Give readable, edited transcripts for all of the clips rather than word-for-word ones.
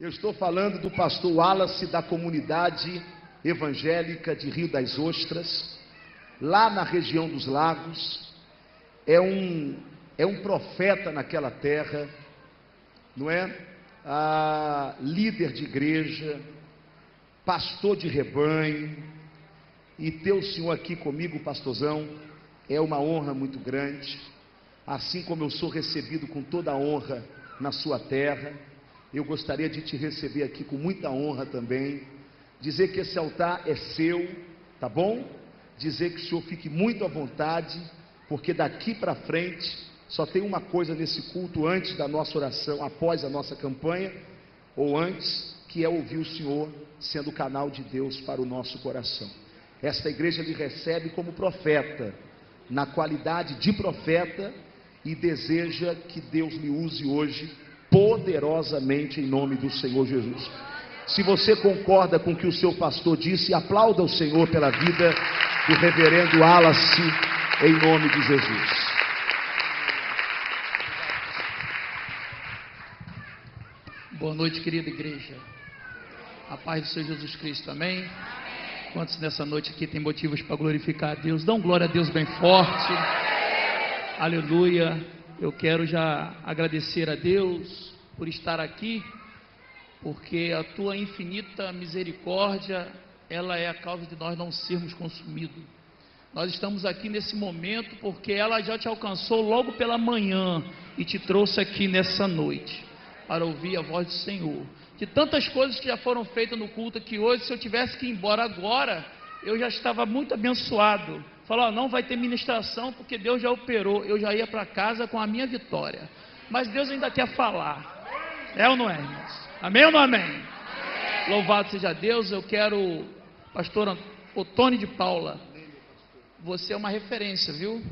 Eu estou falando do pastor Wallace da comunidade evangélica de Rio das Ostras, lá na região dos Lagos. É um profeta naquela terra, não é? Líder de igreja, pastor de rebanho. E ter o senhor aqui comigo, pastorzão, é uma honra muito grande. Assim como eu sou recebido com toda a honra na sua terra, eu gostaria de te receber aqui com muita honra também. Dizer que esse altar é seu, tá bom? Dizer que o senhor fique muito à vontade, porque daqui para frente só tem uma coisa nesse culto, antes da nossa oração, após a nossa campanha, ou antes, que é ouvir o senhor sendo o canal de Deus para o nosso coração. Esta igreja lhe recebe como profeta, na qualidade de profeta, e deseja que Deus lhe use hoje poderosamente em nome do Senhor Jesus. Se você concorda com o que o seu pastor disse, aplauda o Senhor pela vida do reverendo Wallace, em nome de Jesus. Boa noite, querida igreja. A paz do Senhor Jesus Cristo, amém? Quantos nessa noite aqui tem motivos para glorificar a Deus? Dão glória a Deus bem forte. Aleluia. Eu quero já agradecer a Deus por estar aqui, porque a tua infinita misericórdia, ela é a causa de nós não sermos consumidos. Nós estamos aqui nesse momento porque ela já te alcançou logo pela manhã e te trouxe aqui nessa noite para ouvir a voz do Senhor. De tantas coisas que já foram feitas no culto aqui hoje, se eu tivesse que ir embora agora, eu já estava muito abençoado. Falou, não vai ter ministração porque Deus já operou, eu já ia para casa com a minha vitória. Mas Deus ainda quer falar. É ou não é, irmãos? Amém ou não amém? Amém. Louvado seja Deus. Eu quero, pastor Otônio de Paula, você é uma referência, viu?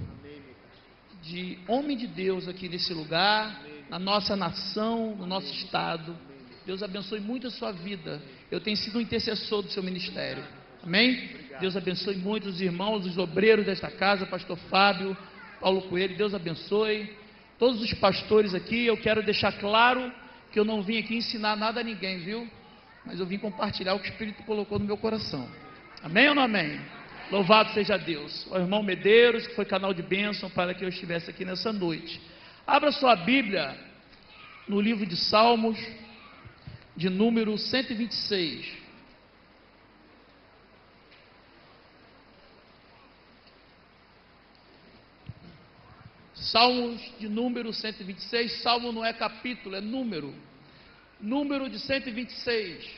De homem de Deus aqui nesse lugar, na nossa nação, no nosso estado. Deus abençoe muito a sua vida. Eu tenho sido um intercessor do seu ministério. Amém? Deus abençoe muito os irmãos, os obreiros desta casa, pastor Fábio, Paulo Coelho, Deus abençoe. Todos os pastores aqui, eu quero deixar claro que eu não vim aqui ensinar nada a ninguém, viu? Mas eu vim compartilhar o que o Espírito colocou no meu coração. Amém ou não amém? Louvado seja Deus. O irmão Medeiros, que foi canal de bênção para que eu estivesse aqui nessa noite. Abra sua Bíblia no livro de Salmos, de número 126. Salmos de número 126, Salmo não é capítulo, é número. Número de 126.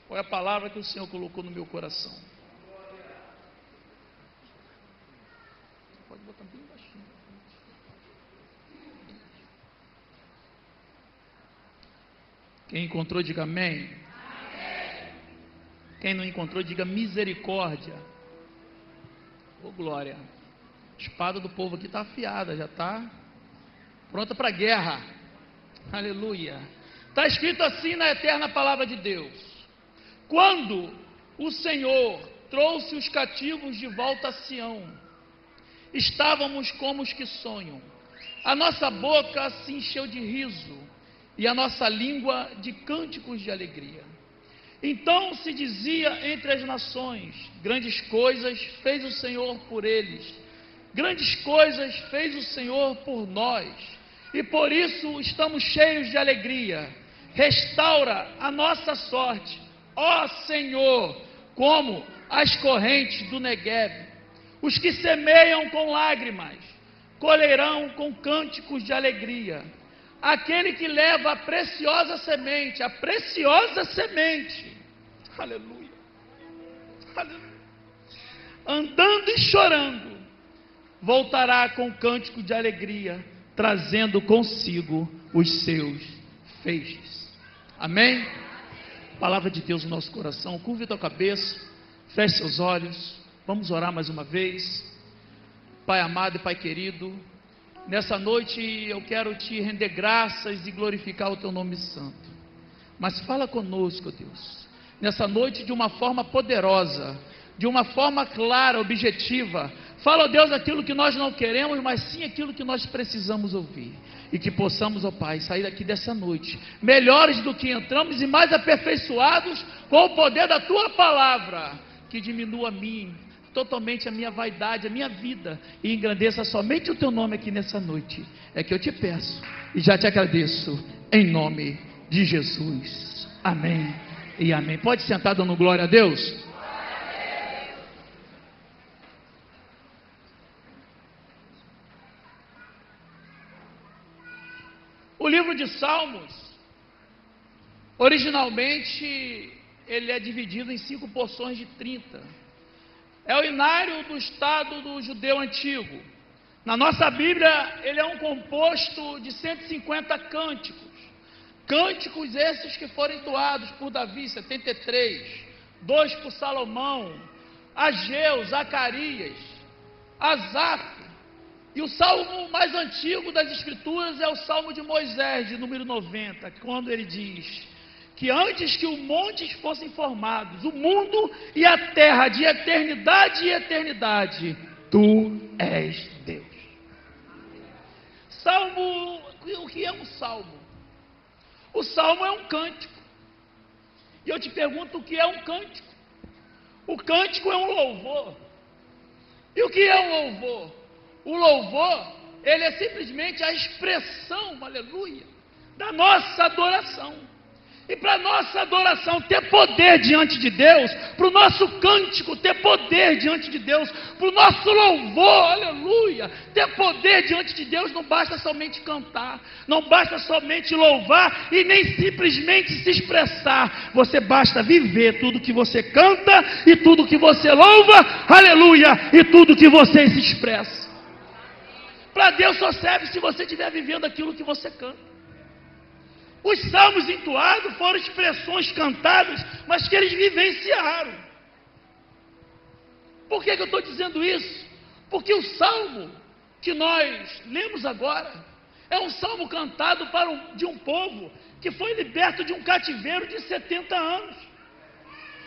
Qual é a palavra que o Senhor colocou no meu coração? Pode botar bem baixinho. Quem encontrou, diga amém. Amém. Quem não encontrou, diga misericórdia. Ô glória, a espada do povo aqui está afiada, já está pronta para a guerra. Aleluia. Está escrito assim na eterna palavra de Deus: quando o Senhor trouxe os cativos de volta a Sião, estávamos como os que sonham. A nossa boca se encheu de riso e a nossa língua de cânticos de alegria. Então se dizia entre as nações: grandes coisas fez o Senhor por eles, grandes coisas fez o Senhor por nós, e por isso estamos cheios de alegria. Restaura a nossa sorte, ó Senhor, como as correntes do Negueb. Os que semeiam com lágrimas colherão com cânticos de alegria. Aquele que leva a preciosa semente, aleluia, aleluia, andando e chorando, voltará com cântico de alegria, trazendo consigo os seus feixes. Amém? Palavra de Deus no nosso coração. Curve a tua cabeça, feche seus olhos, vamos orar mais uma vez. Pai amado e Pai querido, nessa noite eu quero te render graças e glorificar o teu nome santo. Mas fala conosco, Deus, nessa noite de uma forma poderosa, de uma forma clara, objetiva. Fala, ó Deus, aquilo que nós não queremos, mas sim aquilo que nós precisamos ouvir. e que possamos, ó Pai, sair daqui dessa noite melhores do que entramos e mais aperfeiçoados com o poder da Tua palavra, que diminua a mim, totalmente a minha vaidade, a minha vida, e engrandeça somente o Teu nome aqui nessa noite. É que eu te peço e já te agradeço, em nome de Jesus. Amém e amém. Pode sentar dando glória a Deus. O livro de Salmos, originalmente, ele é dividido em 5 porções de 30. É o inário do estado do judeu antigo. Na nossa Bíblia, ele é um composto de 150 cânticos. Cânticos esses que foram entoados por Davi, 73, 2 por Salomão, Ageu, Zacarias, Asaf. E o salmo mais antigo das Escrituras é o Salmo de Moisés, de número 90, quando ele diz que antes que os montes fossem formados, o mundo e a terra, de eternidade em eternidade, Tu és Deus. Salmo, o que é um salmo? O salmo é um cântico. E eu te pergunto, o que é um cântico? O cântico é um louvor. E o que é um louvor? O louvor, ele é simplesmente a expressão, aleluia, da nossa adoração. E para a nossa adoração ter poder diante de Deus, para o nosso cântico ter poder diante de Deus, para o nosso louvor, aleluia, ter poder diante de Deus, não basta somente cantar, não basta somente louvar e nem simplesmente se expressar. Você basta viver tudo que você canta e tudo que você louva, aleluia, e tudo que você se expressa. Para Deus só serve se você estiver vivendo aquilo que você canta. Os salmos entoados foram expressões cantadas, mas que eles vivenciaram. Por que eu estou dizendo isso? Porque o salmo que nós lemos agora é um salmo cantado de um povo que foi liberto de um cativeiro de 70 anos.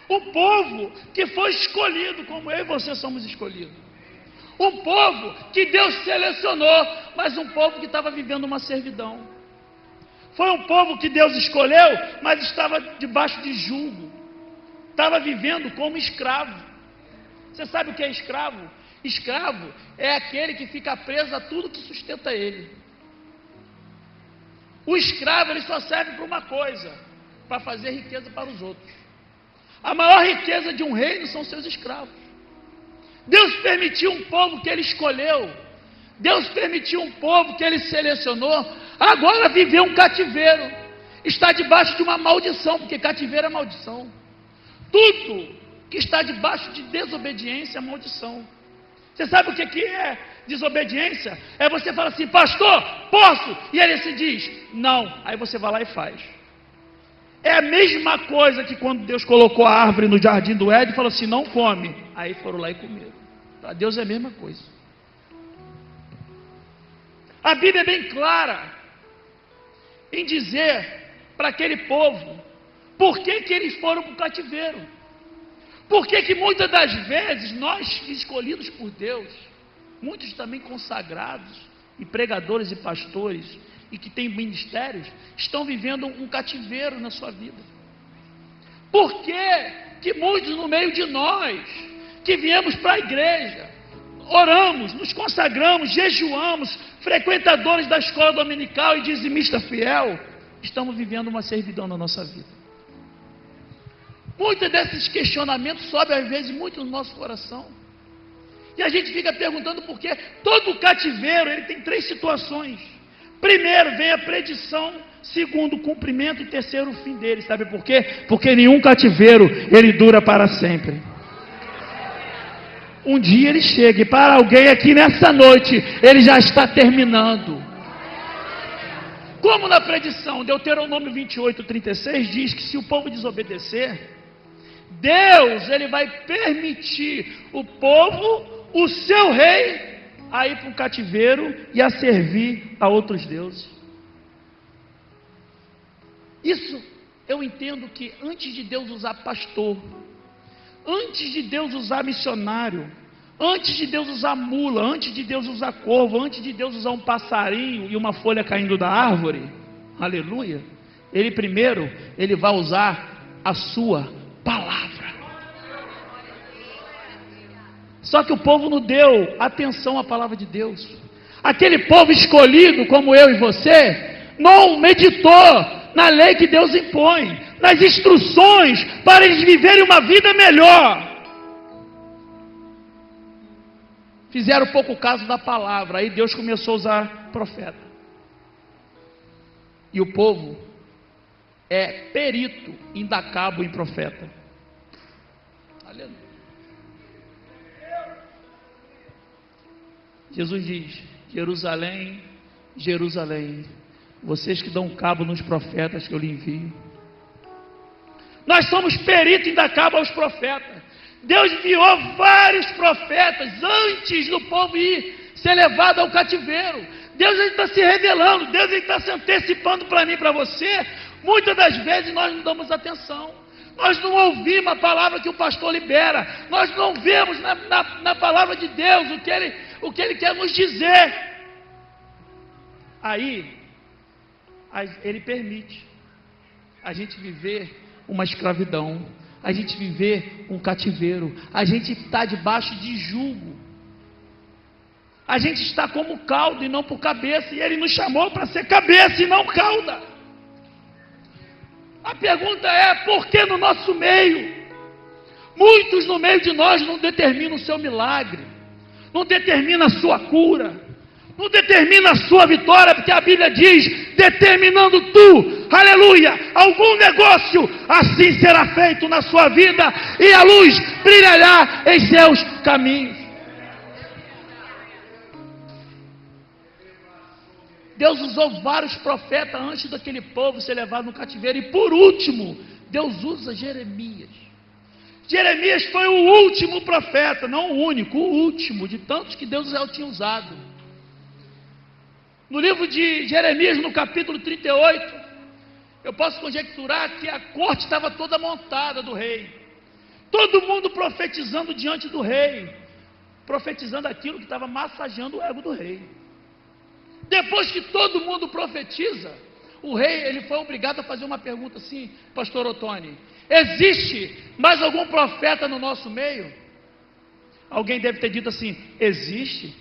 Um povo que foi escolhido, como eu e você somos escolhidos. Um povo que Deus selecionou, mas um povo que estava vivendo uma servidão. Foi um povo que Deus escolheu, mas estava debaixo de jugo. Estava vivendo como escravo. Você sabe o que é escravo? Escravo é aquele que fica preso a tudo que sustenta ele. O escravo, ele só serve para uma coisa: para fazer riqueza para os outros. A maior riqueza de um reino são seus escravos. Deus permitiu um povo que Ele escolheu, Deus permitiu um povo que Ele selecionou, agora viver um cativeiro, está debaixo de uma maldição, porque cativeiro é maldição. Tudo que está debaixo de desobediência é maldição. Você sabe o que é desobediência? É você falar assim: pastor, posso? E ele se diz, não. Aí você vai lá e faz. É a mesma coisa que quando Deus colocou a árvore no jardim do Éden e falou assim: não come. Aí foram lá e comeram. Para Deus é a mesma coisa. A Bíblia é bem clara em dizer para aquele povo por que eles foram para o cativeiro. Por que muitas das vezes nós, escolhidos por Deus, muitos também consagrados, e pregadores e pastores, e que têm ministérios, estão vivendo um cativeiro na sua vida? Por que muitos no meio de nós, que viemos para a igreja, oramos, nos consagramos, jejuamos, frequentadores da escola dominical e dizimista fiel, estamos vivendo uma servidão na nossa vida? Muitos desses questionamentos sobem às vezes muito no nosso coração. E a gente fica perguntando por quê. Todo cativeiro, ele tem 3 situações. Primeiro vem a predição, segundo o cumprimento e terceiro o fim dele. Sabe por quê? Porque nenhum cativeiro, ele dura para sempre. Um dia ele chega, e para alguém aqui nessa noite, ele já está terminando. Como na predição, Deuteronômio 28:36 diz que se o povo desobedecer, Deus, ele vai permitir o povo, o seu rei, a ir para o cativeiro e a servir a outros deuses. Isso eu entendo que antes de Deus usar pastor, antes de Deus usar missionário, Antes de Deus usar mula, antes de Deus usar corvo, antes de Deus usar um passarinho e uma folha caindo da árvore, aleluia, ele vai usar a sua palavra. Só que o povo não deu atenção à palavra de Deus. Aquele povo escolhido, como eu e você, não meditou na lei que Deus impõe, nas instruções para eles viverem uma vida melhor. Fizeram pouco caso da palavra, aí Deus começou a usar profeta. E o povo é perito em dar cabo em profeta. Aleluia. Jesus diz: Jerusalém, Jerusalém, vocês que dão cabo nos profetas que eu lhe envio. Nós somos peritos em dar cabo aos profetas. Deus enviou vários profetas antes do povo ir ser levado ao cativeiro. Deus está se revelando, Deus está se antecipando para mim e para você. Muitas das vezes nós não damos atenção, nós não ouvimos a palavra que o pastor libera, nós não vemos na palavra de Deus o que ele quer nos dizer. Aí, ele permite a gente viver uma escravidão, a gente viver um cativeiro, a gente está debaixo de jugo, a gente está como cauda e não por cabeça, e ele nos chamou para ser cabeça e não cauda. A pergunta é: por que no nosso meio? Muitos no meio de nós não determinam o seu milagre, não determina a sua cura, não determina a sua vitória, porque a Bíblia diz: determinando tu, aleluia, algum negócio, assim será feito na sua vida, e a luz brilhará em seus caminhos. Deus usou vários profetas antes daquele povo ser levado no cativeiro, e por último, Deus usa Jeremias. Jeremias foi o último profeta, não o único, o último de tantos que Deus já tinha usado. No livro de Jeremias, no capítulo 38, eu posso conjecturar que a corte estava toda montada do rei, todo mundo profetizando diante do rei, profetizando aquilo que estava massageando o ego do rei. Depois que todo mundo profetiza, o rei ele foi obrigado a fazer uma pergunta assim: pastor Ottoni, existe mais algum profeta no nosso meio? Alguém deve ter dito assim: existe.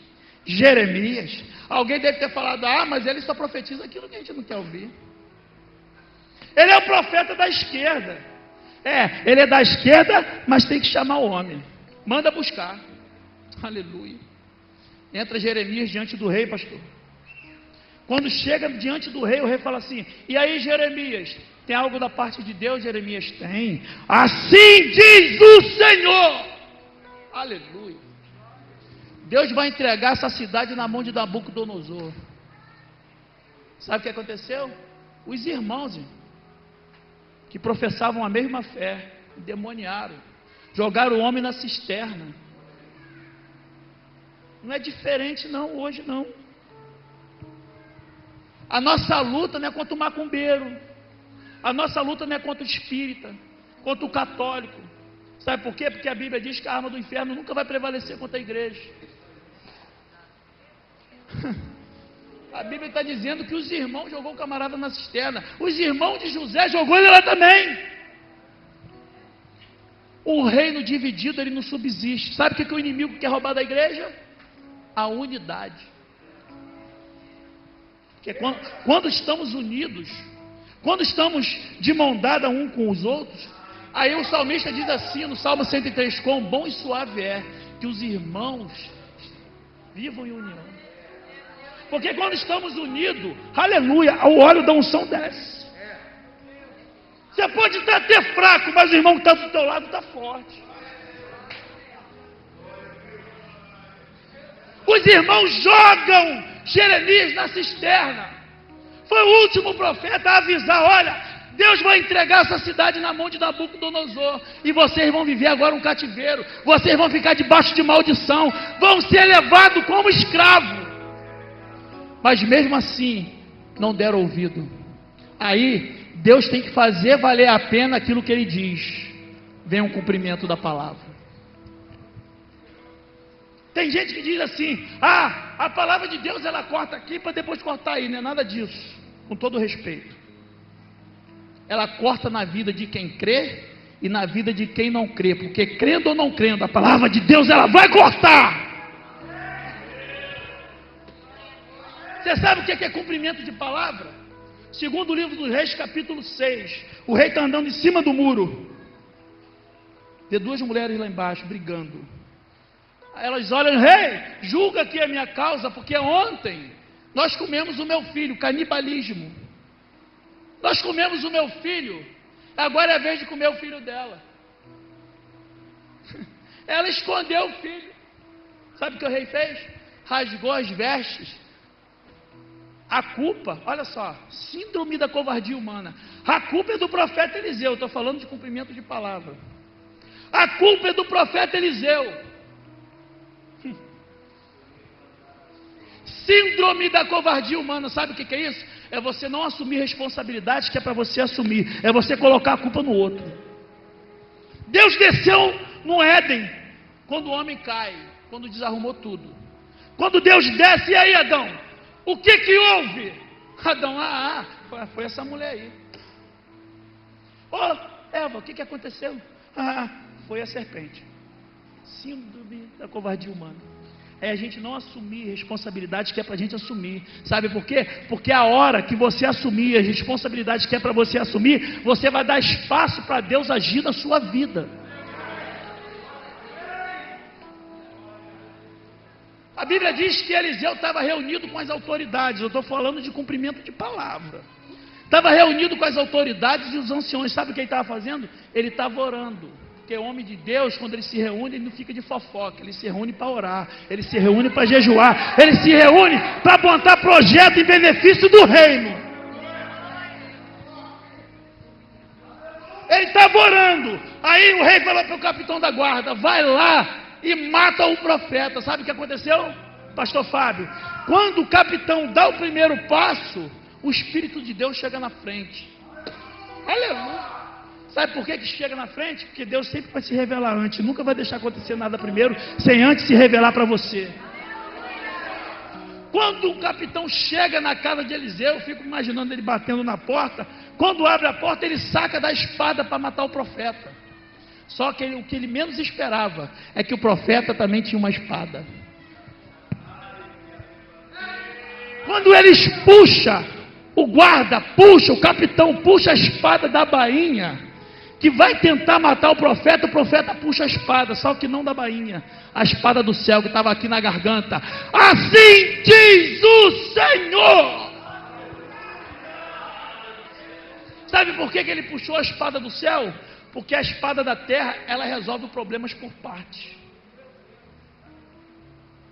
Jeremias. Alguém deve ter falado: ah, mas ele só profetiza aquilo que a gente não quer ouvir. Ele é o profeta da esquerda. Ele é da esquerda, mas tem que chamar o homem. Manda buscar. Aleluia. Entra Jeremias diante do rei, pastor. Quando chega diante do rei, o rei fala assim: e aí, Jeremias, tem algo da parte de Deus? Jeremias: tem. Assim diz o Senhor. Aleluia. Deus vai entregar essa cidade na mão de Nabucodonosor. Sabe o que aconteceu? Os irmãos que professavam a mesma fé, endemoniaram, jogaram o homem na cisterna. Não é diferente não, hoje não. A nossa luta não é contra o macumbeiro, a nossa luta não é contra o espírita, contra o católico. Sabe por quê? Porque a Bíblia diz que a arma do inferno nunca vai prevalecer contra a igreja. A Bíblia está dizendo que os irmãos jogou o camarada na cisterna. Os irmãos de José jogou ele lá também. Um reino dividido, ele não subsiste. Sabe o que o inimigo quer roubar da igreja? A unidade. Porque quando estamos unidos, quando estamos de mão dada um com os outros, aí o salmista diz assim no Salmo 103: quão bom e suave é que os irmãos vivam em união. Porque quando estamos unidos, aleluia, o óleo da unção desce. Você pode estar até fraco, mas o irmão que está do teu lado está forte. Os irmãos jogam Jeremias na cisterna. Foi o último profeta a avisar: olha, Deus vai entregar essa cidade na mão de Nabucodonosor, e vocês vão viver agora um cativeiro, vocês vão ficar debaixo de maldição, vão ser levados como escravos. Mas mesmo assim, não deram ouvido. Aí, Deus tem que fazer valer a pena aquilo que Ele diz. Vem um cumprimento da palavra. Tem gente que diz assim: ah, a palavra de Deus ela corta aqui para depois cortar aí. Não é nada disso, com todo respeito. Ela corta na vida de quem crê e na vida de quem não crê, porque crendo ou não crendo, a palavra de Deus ela vai cortar. Você sabe o que é cumprimento de palavra? Segundo o livro dos Reis, capítulo 6, o rei está andando em cima do muro, tem duas mulheres lá embaixo brigando. Aí elas olham: rei, julga aqui a minha causa, porque ontem nós comemos o meu filho, canibalismo. Nós comemos o meu filho, agora é a vez de comer o filho dela. Ela escondeu o filho. Sabe o que o rei fez? Rasgou as vestes. A culpa, olha só, síndrome da covardia humana. A culpa é do profeta Eliseu. Estou falando de cumprimento de palavra. A culpa é do profeta Eliseu. Síndrome da covardia humana. Sabe o que é isso? É você não assumir responsabilidade que é para você assumir. É você colocar a culpa no outro. Deus desceu no Éden quando o homem cai, quando desarrumou tudo. Quando Deus desce, e aí, Adão? O que houve? Adão: foi essa mulher aí. Eva, o que aconteceu? Foi a serpente. Síndrome da covardia humana. É a gente não assumir responsabilidade que é para a gente assumir. Sabe por quê? Porque a hora que você assumir as responsabilidades que é para você assumir, você vai dar espaço para Deus agir na sua vida. A Bíblia diz que Eliseu estava reunido com as autoridades. Eu estou falando de cumprimento de palavra. Estava reunido com as autoridades e os anciões. Sabe o que ele estava fazendo? Ele estava orando. Porque o homem de Deus, quando ele se reúne, ele não fica de fofoca. Ele se reúne para orar. Ele se reúne para jejuar. Ele se reúne para montar projeto em benefício do reino. Ele estava orando. Aí o rei falou para o capitão da guarda: vai lá e mata o profeta. Sabe o que aconteceu, pastor Fábio? Quando o capitão dá o primeiro passo, o Espírito de Deus chega na frente. Aleluia. Sabe por que chega na frente? Porque Deus sempre vai se revelar antes. Nunca vai deixar acontecer nada primeiro sem antes se revelar para você. Quando o capitão chega na casa de Eliseu, eu fico imaginando ele batendo na porta. Quando abre a porta, ele saca da espada para matar o profeta. Só que o que ele menos esperava é que o profeta também tinha uma espada. Quando eles puxam, o guarda puxa, o capitão puxa a espada da bainha, que vai tentar matar o profeta puxa a espada, só que não da bainha, a espada do céu que estava aqui na garganta. Assim diz o Senhor. Sabe por que ele puxou a espada do céu? Porque a espada da terra, ela resolve problemas por partes.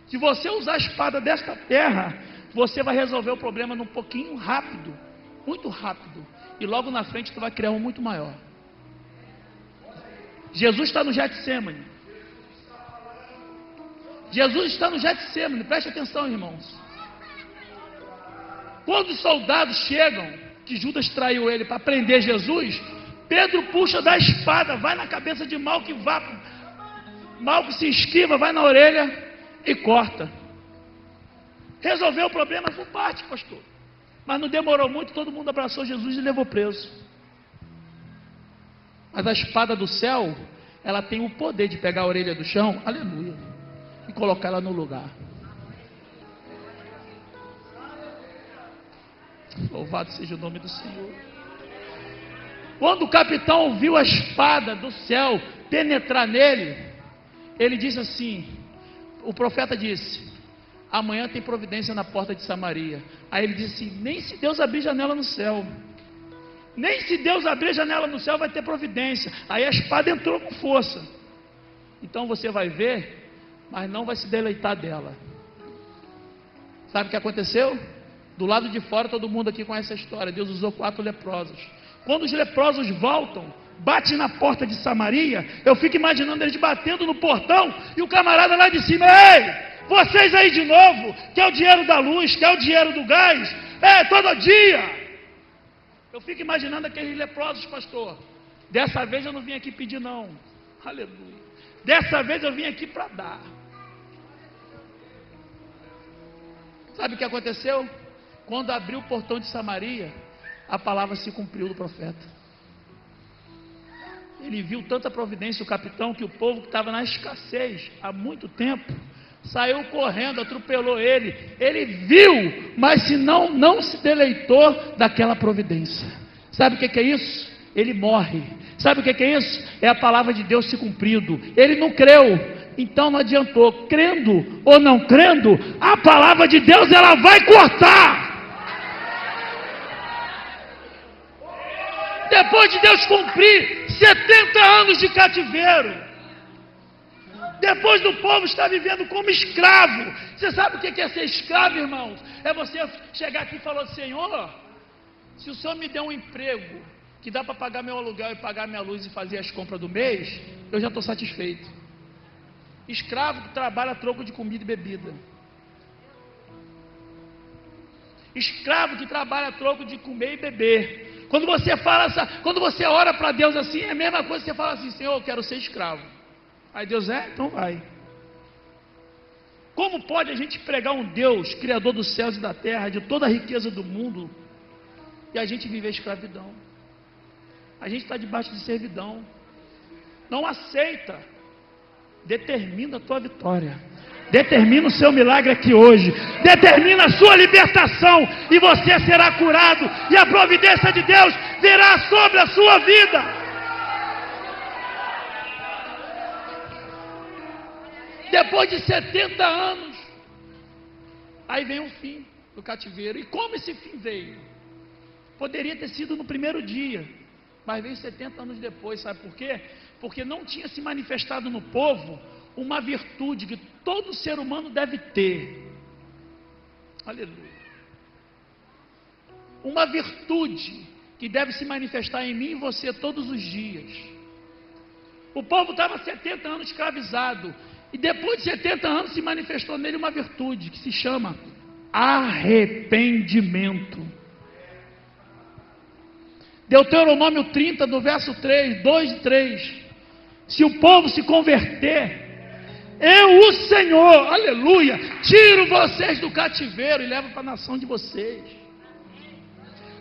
Se você usar a espada desta terra, você vai resolver o problema num pouquinho rápido, muito rápido, e logo na frente tu vai criar um muito maior. Jesus está no Getsemane. Jesus está no Getsemane, preste atenção, irmãos. Quando os soldados chegam, que Judas traiu ele para prender Jesus, Pedro puxa da espada, vai na cabeça de Malco, Malco se esquiva, vai na orelha e corta. Resolveu o problema por parte, pastor. Mas não demorou muito, todo mundo abraçou Jesus e levou preso. Mas a espada do céu, ela tem o poder de pegar a orelha do chão, aleluia, e colocar ela no lugar. Louvado seja o nome do Senhor. Quando o capitão viu a espada do céu penetrar nele, ele disse assim, o profeta disse: amanhã tem providência na porta de Samaria. Aí ele disse assim: nem se Deus abrir janela no céu, nem se Deus abrir a janela no céu vai ter providência. Aí a espada entrou com força. Então você vai ver, mas não vai se deleitar dela. Sabe o que aconteceu? Do lado de fora todo mundo aqui conhece a história. Deus usou 4 leprosos. Quando os leprosos voltam, bate na porta de Samaria, eu fico imaginando eles batendo no portão e o camarada lá de cima: ei, vocês aí de novo, quer o dinheiro da luz, quer o dinheiro do gás? Todo dia. Eu fico imaginando aqueles leprosos, pastor. Dessa vez eu não vim aqui pedir não, aleluia. Dessa vez eu vim aqui para dar. Sabe o que aconteceu? Quando abriu o portão de Samaria, a palavra se cumpriu do profeta. Ele viu tanta providência, o capitão, que o povo que estava na escassez há muito tempo, saiu correndo, atropelou ele. Ele viu, mas não se deleitou daquela providência. Sabe o que é isso? Ele morre. Sabe o que é isso? É a palavra de Deus se cumprindo. Ele não creu, então não adiantou. Crendo ou não crendo, a palavra de Deus ela vai cortar. Depois de Deus cumprir 70 anos de cativeiro, depois do povo estar vivendo como escravo. Você sabe o que é ser escravo, irmãos? É você chegar aqui e falar: Senhor, se o Senhor me der um emprego que dá para pagar meu aluguel e pagar minha luz e fazer as compras do mês, eu já estou satisfeito. Escravo que trabalha a troco de comida e bebida. Escravo que trabalha a troco de comer e beber. Quando você fala, quando você ora para Deus assim, é a mesma coisa que você fala assim: Senhor, eu quero ser escravo. Aí Deus então vai. Como pode a gente pregar um Deus, Criador dos céus e da terra, de toda a riqueza do mundo, e a gente viver escravidão? A gente está debaixo de servidão. Não aceita. Determina a tua vitória. Determina o seu milagre aqui hoje. Determina a sua libertação. E você será curado. E a providência de Deus virá sobre a sua vida. Depois de 70 anos, aí vem o fim do cativeiro. E como esse fim veio? Poderia ter sido no primeiro dia, mas veio 70 anos depois. Sabe por quê? Porque não tinha se manifestado no povo uma virtude que todo ser humano deve ter. Aleluia. Uma virtude que deve se manifestar em mim e você todos os dias. O povo estava 70 anos escravizado, e depois de 70 anos se manifestou nele uma virtude que se chama arrependimento. Deuteronômio 30, no verso 3, 2 e 3. Se o povo se converter, eu, o Senhor, aleluia, tiro vocês do cativeiro e levo para a nação de vocês.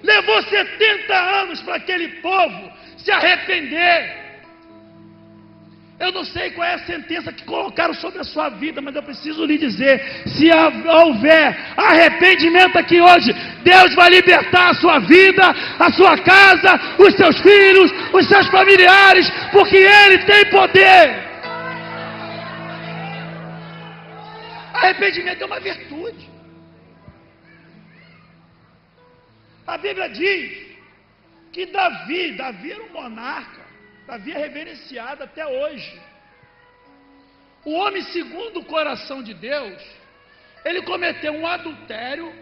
Levou 70 anos para aquele povo se arrepender. Eu não sei qual é a sentença que colocaram sobre a sua vida, mas eu preciso lhe dizer: se houver arrependimento aqui hoje, Deus vai libertar a sua vida, a sua casa, os seus filhos, os seus familiares, porque Ele tem poder. Arrependimento é uma virtude. A Bíblia diz que Davi era um monarca. Davi é reverenciado até hoje. O homem segundo o coração de Deus, ele cometeu um adultério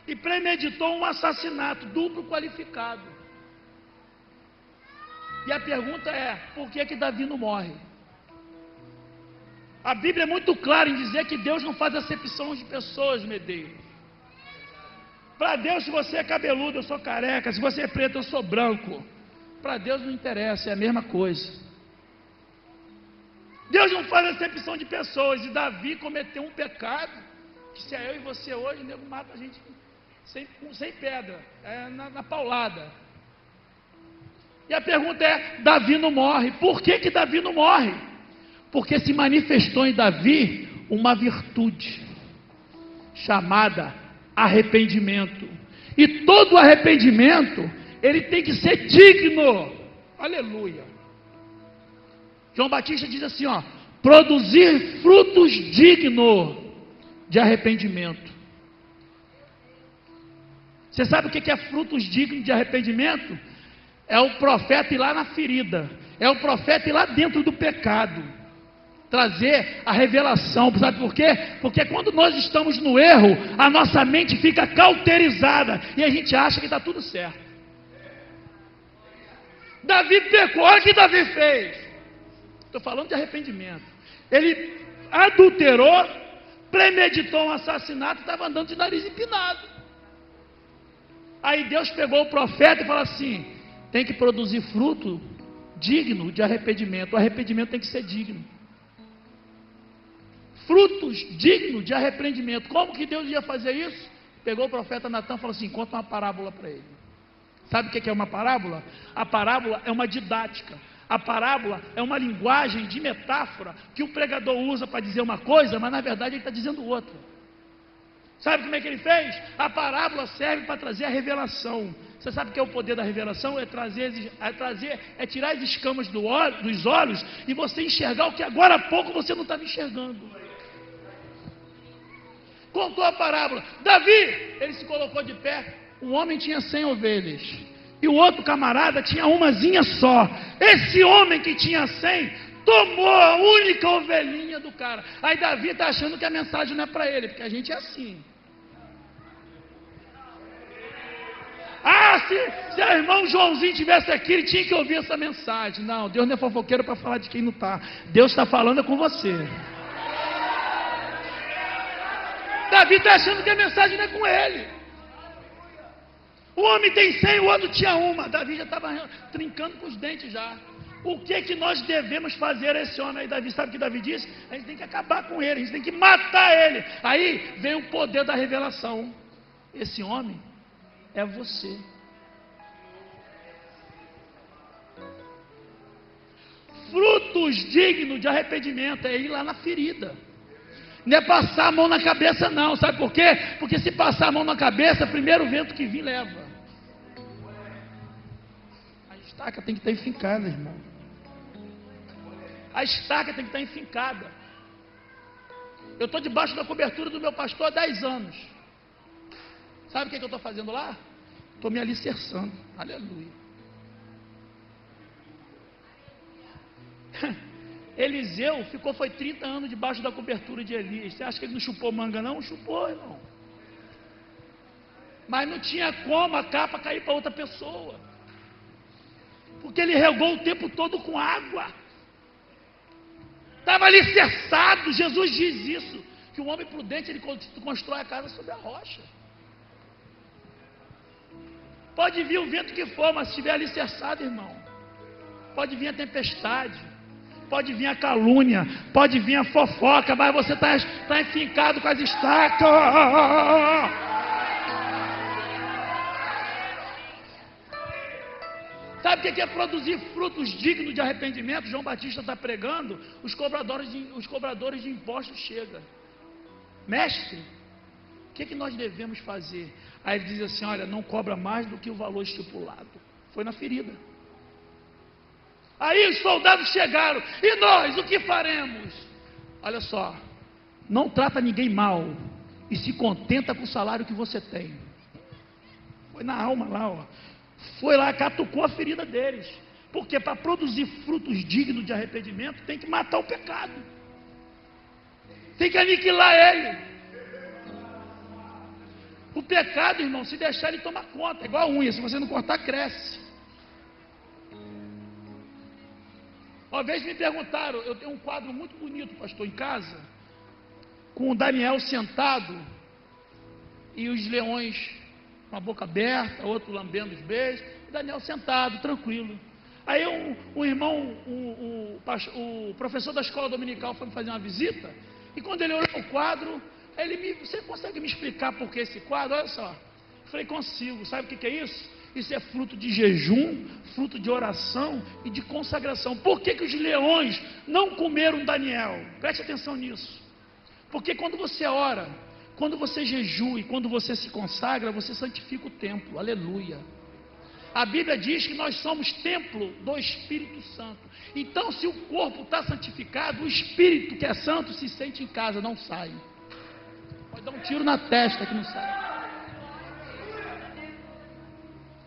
e premeditou um assassinato duplo qualificado. E a pergunta é: por que Davi não morre? A Bíblia é muito clara em dizer que Deus não faz acepção de pessoas, Medeiros. Para Deus, se você é cabeludo, eu sou careca. Se você é preto, eu sou branco. Para Deus não interessa, é a mesma coisa. Deus não faz acepção de pessoas. E Davi cometeu um pecado que, se é eu e você hoje, o nego mata a gente sem pedra, na paulada. E a pergunta é: Davi não morre. Por que Davi não morre? Porque se manifestou em Davi uma virtude chamada arrependimento. E todo arrependimento, ele tem que ser digno. Aleluia. João Batista diz assim, produzir frutos dignos de arrependimento. Você sabe o que é frutos dignos de arrependimento? É o profeta ir lá na ferida, é o profeta ir lá dentro do pecado, trazer a revelação. Sabe por quê? Porque quando nós estamos no erro, a nossa mente fica cauterizada e a gente acha que está tudo certo. Davi pecou, olha o que Davi fez. Estou falando de arrependimento. Ele adulterou, premeditou um assassinato e estava andando de nariz empinado. Aí Deus pegou o profeta e falou assim: tem que produzir fruto digno de arrependimento. O arrependimento tem que ser digno. frutos dignos de arrependimento. Como que Deus ia fazer isso? Pegou o profeta Natan e falou assim: conta uma parábola para ele. Sabe o que é uma parábola? A parábola é uma didática. A parábola é uma linguagem de metáfora que o pregador usa para dizer uma coisa, mas na verdade ele está dizendo outra. Sabe como é que ele fez? A parábola serve para trazer a revelação. Você sabe o que é o poder da revelação? É tirar as escamas dos olhos e você enxergar o que agora há pouco você não estava enxergando. Contou a parábola. Davi, ele se colocou de pé. Um homem tinha 100 ovelhas e o outro camarada tinha umazinha só. Esse homem que tinha 100 tomou a única ovelhinha do cara. Aí Davi está achando que a mensagem não é para ele, porque a gente é assim. Ah, se o irmão Joãozinho tivesse aqui, ele tinha que ouvir essa mensagem. Não, Deus não é fofoqueiro para falar de quem não está. Deus está falando com você. Davi está achando que a mensagem não é com ele. O homem tem 100, o outro tinha uma. Davi já estava trincando com os dentes já. O que nós devemos fazer a esse homem aí? Davi, sabe o que Davi disse? A gente tem que acabar com ele, a gente tem que matar ele. Aí vem o poder da revelação. Esse homem é você. Frutos dignos de arrependimento é ir lá na ferida. Não é passar a mão na cabeça não, sabe por quê? Porque se passar a mão na cabeça, primeiro vento que vir leva. A estaca tem que estar enfincada, irmão. A estaca tem que estar enfincada. Eu estou debaixo da cobertura do meu pastor há 10 anos. Sabe o que eu estou fazendo lá? Estou me alicerçando. Aleluia. Eliseu foi 30 anos debaixo da cobertura de Elias. Você acha que ele não chupou manga não? Chupou, irmão. Mas não tinha como a capa cair para outra pessoa. Porque ele regou o tempo todo com água. Estava alicerçado. Jesus diz isso, que o homem prudente, ele constrói a casa sobre a rocha. Pode vir o vento que for, mas se estiver alicerçado, irmão, pode vir a tempestade, pode vir a calúnia, pode vir a fofoca, mas você está enfincado com as estacas. Sabe o que é produzir frutos dignos de arrependimento? João Batista está pregando, os cobradores de impostos chegam. Mestre, o que nós devemos fazer? Aí ele diz assim: olha, não cobra mais do que o valor estipulado. Foi na ferida. Aí os soldados chegaram, e nós, o que faremos? Olha só, não trata ninguém mal, e se contenta com o salário que você tem. Foi na alma lá, ó. Foi lá, catucou a ferida deles. Porque para produzir frutos dignos de arrependimento, tem que matar o pecado. Tem que aniquilar ele. O pecado, irmão, se deixar ele tomar conta, é igual a unha, se você não cortar, cresce. Uma vez me perguntaram, eu tenho um quadro muito bonito, pastor, em casa, com o Daniel sentado e os leões com a boca aberta, outro lambendo os beijos, e Daniel sentado, tranquilo. Aí um irmão, o professor da escola dominical foi me fazer uma visita, e quando ele olhou o quadro, você consegue me explicar por que esse quadro? Olha só. Eu falei: consigo. Sabe o que é isso? Isso é fruto de jejum, fruto de oração e de consagração. Por que os leões não comeram Daniel? Preste atenção nisso. Porque quando você ora, quando você jejua e quando você se consagra, você santifica o templo. Aleluia. A Bíblia diz que nós somos templo do Espírito Santo. Então, se o corpo está santificado, o Espírito, que é santo, se sente em casa, não sai. Pode dar um tiro na testa que não sai.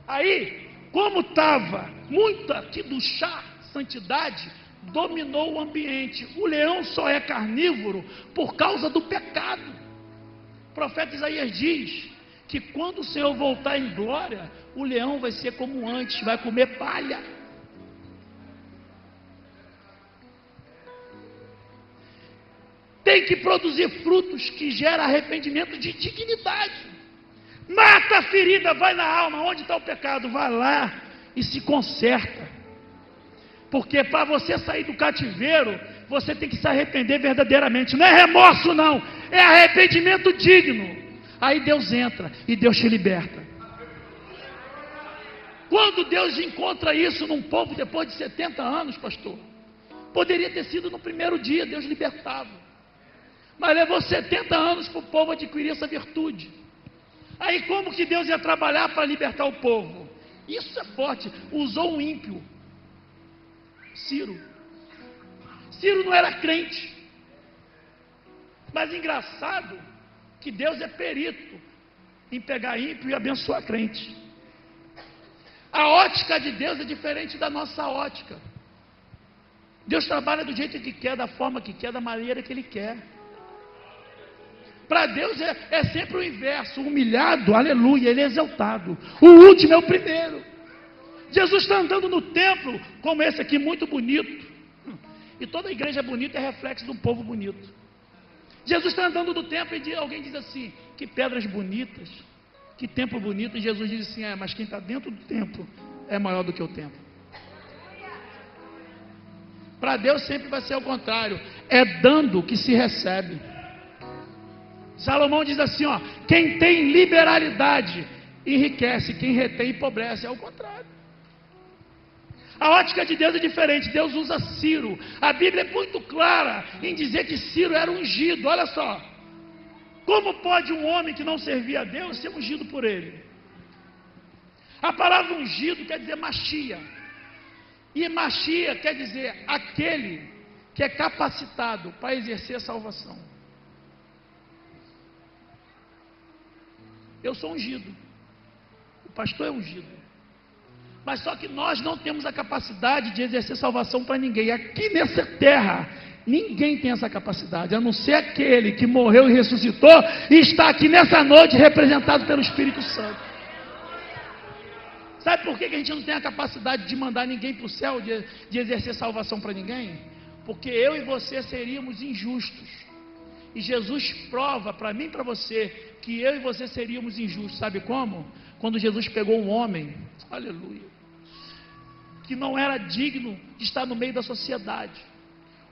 Aí, como estava muito aqui do chá, santidade, dominou o ambiente. O leão só é carnívoro por causa do pecado. O profeta Isaías diz que quando o Senhor voltar em glória, o leão vai ser como antes, vai comer palha. Tem que produzir frutos que geram arrependimento de dignidade. Mata a ferida, vai na alma. Onde está o pecado? Vai lá e se conserta. Porque para você sair do cativeiro, você tem que se arrepender verdadeiramente. Não é remorso não, é arrependimento digno. Aí Deus entra e Deus te liberta. Quando Deus encontra isso num povo depois de 70 anos, pastor, poderia ter sido no primeiro dia, Deus libertava. Mas levou 70 anos para o povo adquirir essa virtude. Aí como que Deus ia trabalhar para libertar o povo? Isso é forte. Usou um ímpio, Ciro. Ciro não era crente. Mas engraçado que Deus é perito em pegar ímpio e abençoar crente. A ótica de Deus é diferente da nossa ótica. Deus trabalha do jeito que quer, da forma que quer, da maneira que Ele quer. Para Deus é sempre o inverso. O humilhado, aleluia, Ele é exaltado. O último é o primeiro. Jesus está andando no templo, como esse aqui, muito bonito. E toda igreja bonita é reflexo de um povo bonito. Jesus está andando no templo e alguém diz assim: que pedras bonitas, que templo bonito. E Jesus diz assim: mas quem está dentro do templo é maior do que o templo. Para Deus sempre vai ser o contrário. É dando que se recebe. Salomão diz assim, quem tem liberalidade enriquece, quem retém empobrece. É o contrário. A ótica de Deus é diferente. Deus usa Ciro. A Bíblia é muito clara em dizer que Ciro era ungido. Olha só. Como pode um homem que não servia a Deus ser ungido por ele? A palavra ungido quer dizer Machia. E Machia quer dizer aquele que é capacitado para exercer a salvação. Eu sou ungido. O pastor é ungido. Mas só que nós não temos a capacidade de exercer salvação para ninguém. Aqui nessa terra, ninguém tem essa capacidade, a não ser aquele que morreu e ressuscitou e está aqui nessa noite representado pelo Espírito Santo. Sabe por que a gente não tem a capacidade de mandar ninguém para o céu, de exercer salvação para ninguém? Porque eu e você seríamos injustos. E Jesus prova para mim e para você que eu e você seríamos injustos. Sabe como? Quando Jesus pegou um homem, aleluia, que não era digno de estar no meio da sociedade.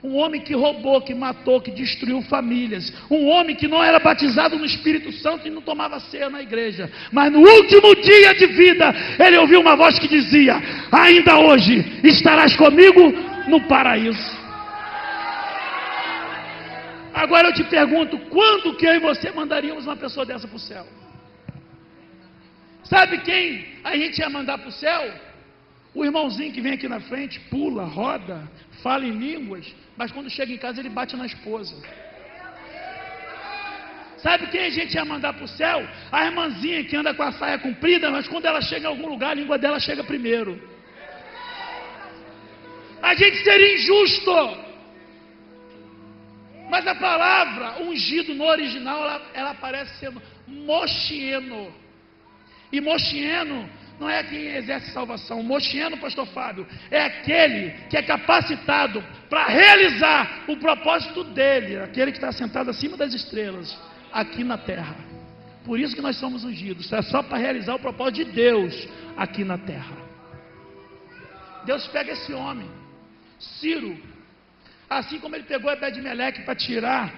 Um homem que roubou, que matou, que destruiu famílias. Um homem que não era batizado no Espírito Santo e não tomava ceia na igreja. Mas no último dia de vida, ele ouviu uma voz que dizia: ainda hoje estarás comigo no paraíso. Agora eu te pergunto, quando que eu e você mandaríamos uma pessoa dessa para o céu? Sabe quem a gente ia mandar para o céu? O irmãozinho que vem aqui na frente, pula, roda, fala em línguas, mas quando chega em casa ele bate na esposa. Sabe quem a gente ia mandar para o céu? A irmãzinha que anda com a saia comprida, mas quando ela chega em algum lugar, a língua dela chega primeiro. A gente seria injusto. Mas a palavra ungido no original, ela aparece sendo mochieno. E mochieno não é quem exerce salvação. Mochieno, pastor Fábio, é aquele que é capacitado para realizar o propósito dele, aquele que está sentado acima das estrelas, aqui na terra. Por isso que nós somos ungidos. É só para realizar o propósito de Deus aqui na terra. Deus pega esse homem, Ciro, assim como ele pegou Ebed-Meleque para tirar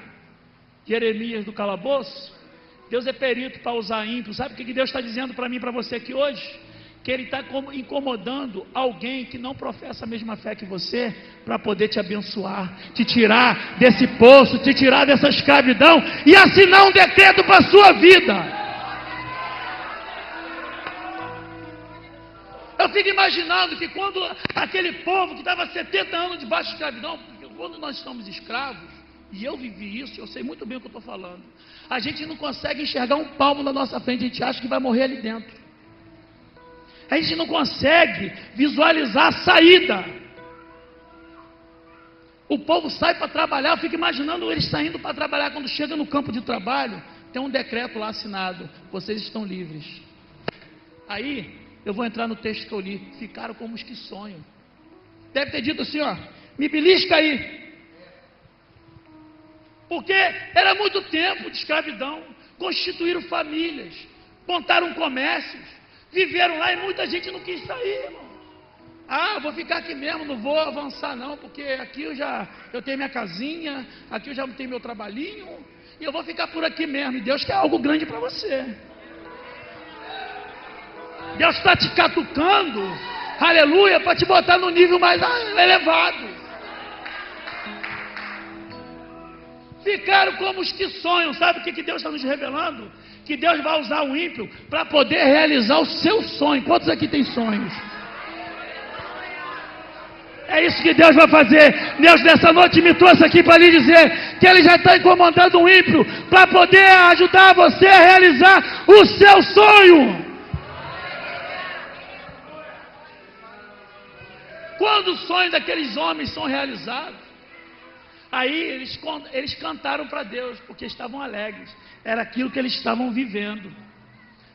Jeremias do calabouço. Deus é perito para usar ímpio. Sabe o que Deus está dizendo para mim e para você aqui hoje? Que Ele está incomodando alguém que não professa a mesma fé que você, para poder te abençoar, te tirar desse poço, te tirar dessa escravidão e assinar um decreto para a sua vida. Eu fico imaginando que quando aquele povo que estava 70 anos debaixo de escravidão, porque quando nós estamos escravos, e eu vivi isso, eu sei muito bem o que eu estou falando, a gente não consegue enxergar um palmo na nossa frente, a gente acha que vai morrer ali dentro. A gente não consegue visualizar a saída. O povo sai para trabalhar, eu fico imaginando eles saindo para trabalhar, quando chega no campo de trabalho, tem um decreto lá assinado: vocês estão livres. Aí, eu vou entrar no texto que eu li: ficaram como os que sonham. Deve ter dito assim, me belisca aí. Porque era muito tempo de escravidão, constituíram famílias, montaram comércios, viveram lá e muita gente não quis sair, irmão. Ah, vou ficar aqui mesmo, não vou avançar não, porque aqui eu tenho minha casinha, aqui eu já tenho meu trabalhinho, e eu vou ficar por aqui mesmo. E Deus quer algo grande para você. Deus está te catucando, aleluia, para te botar no nível mais elevado. Ficaram como os que sonham. Sabe o que Deus está nos revelando? Que Deus vai usar o ímpio para poder realizar o seu sonho. Quantos aqui tem sonhos? É isso que Deus vai fazer. Deus nessa noite me trouxe aqui para lhe dizer que Ele já está incomodando o ímpio para poder ajudar você a realizar o seu sonho. Quando os sonhos daqueles homens são realizados, aí eles cantaram para Deus, porque estavam alegres. Era aquilo que eles estavam vivendo.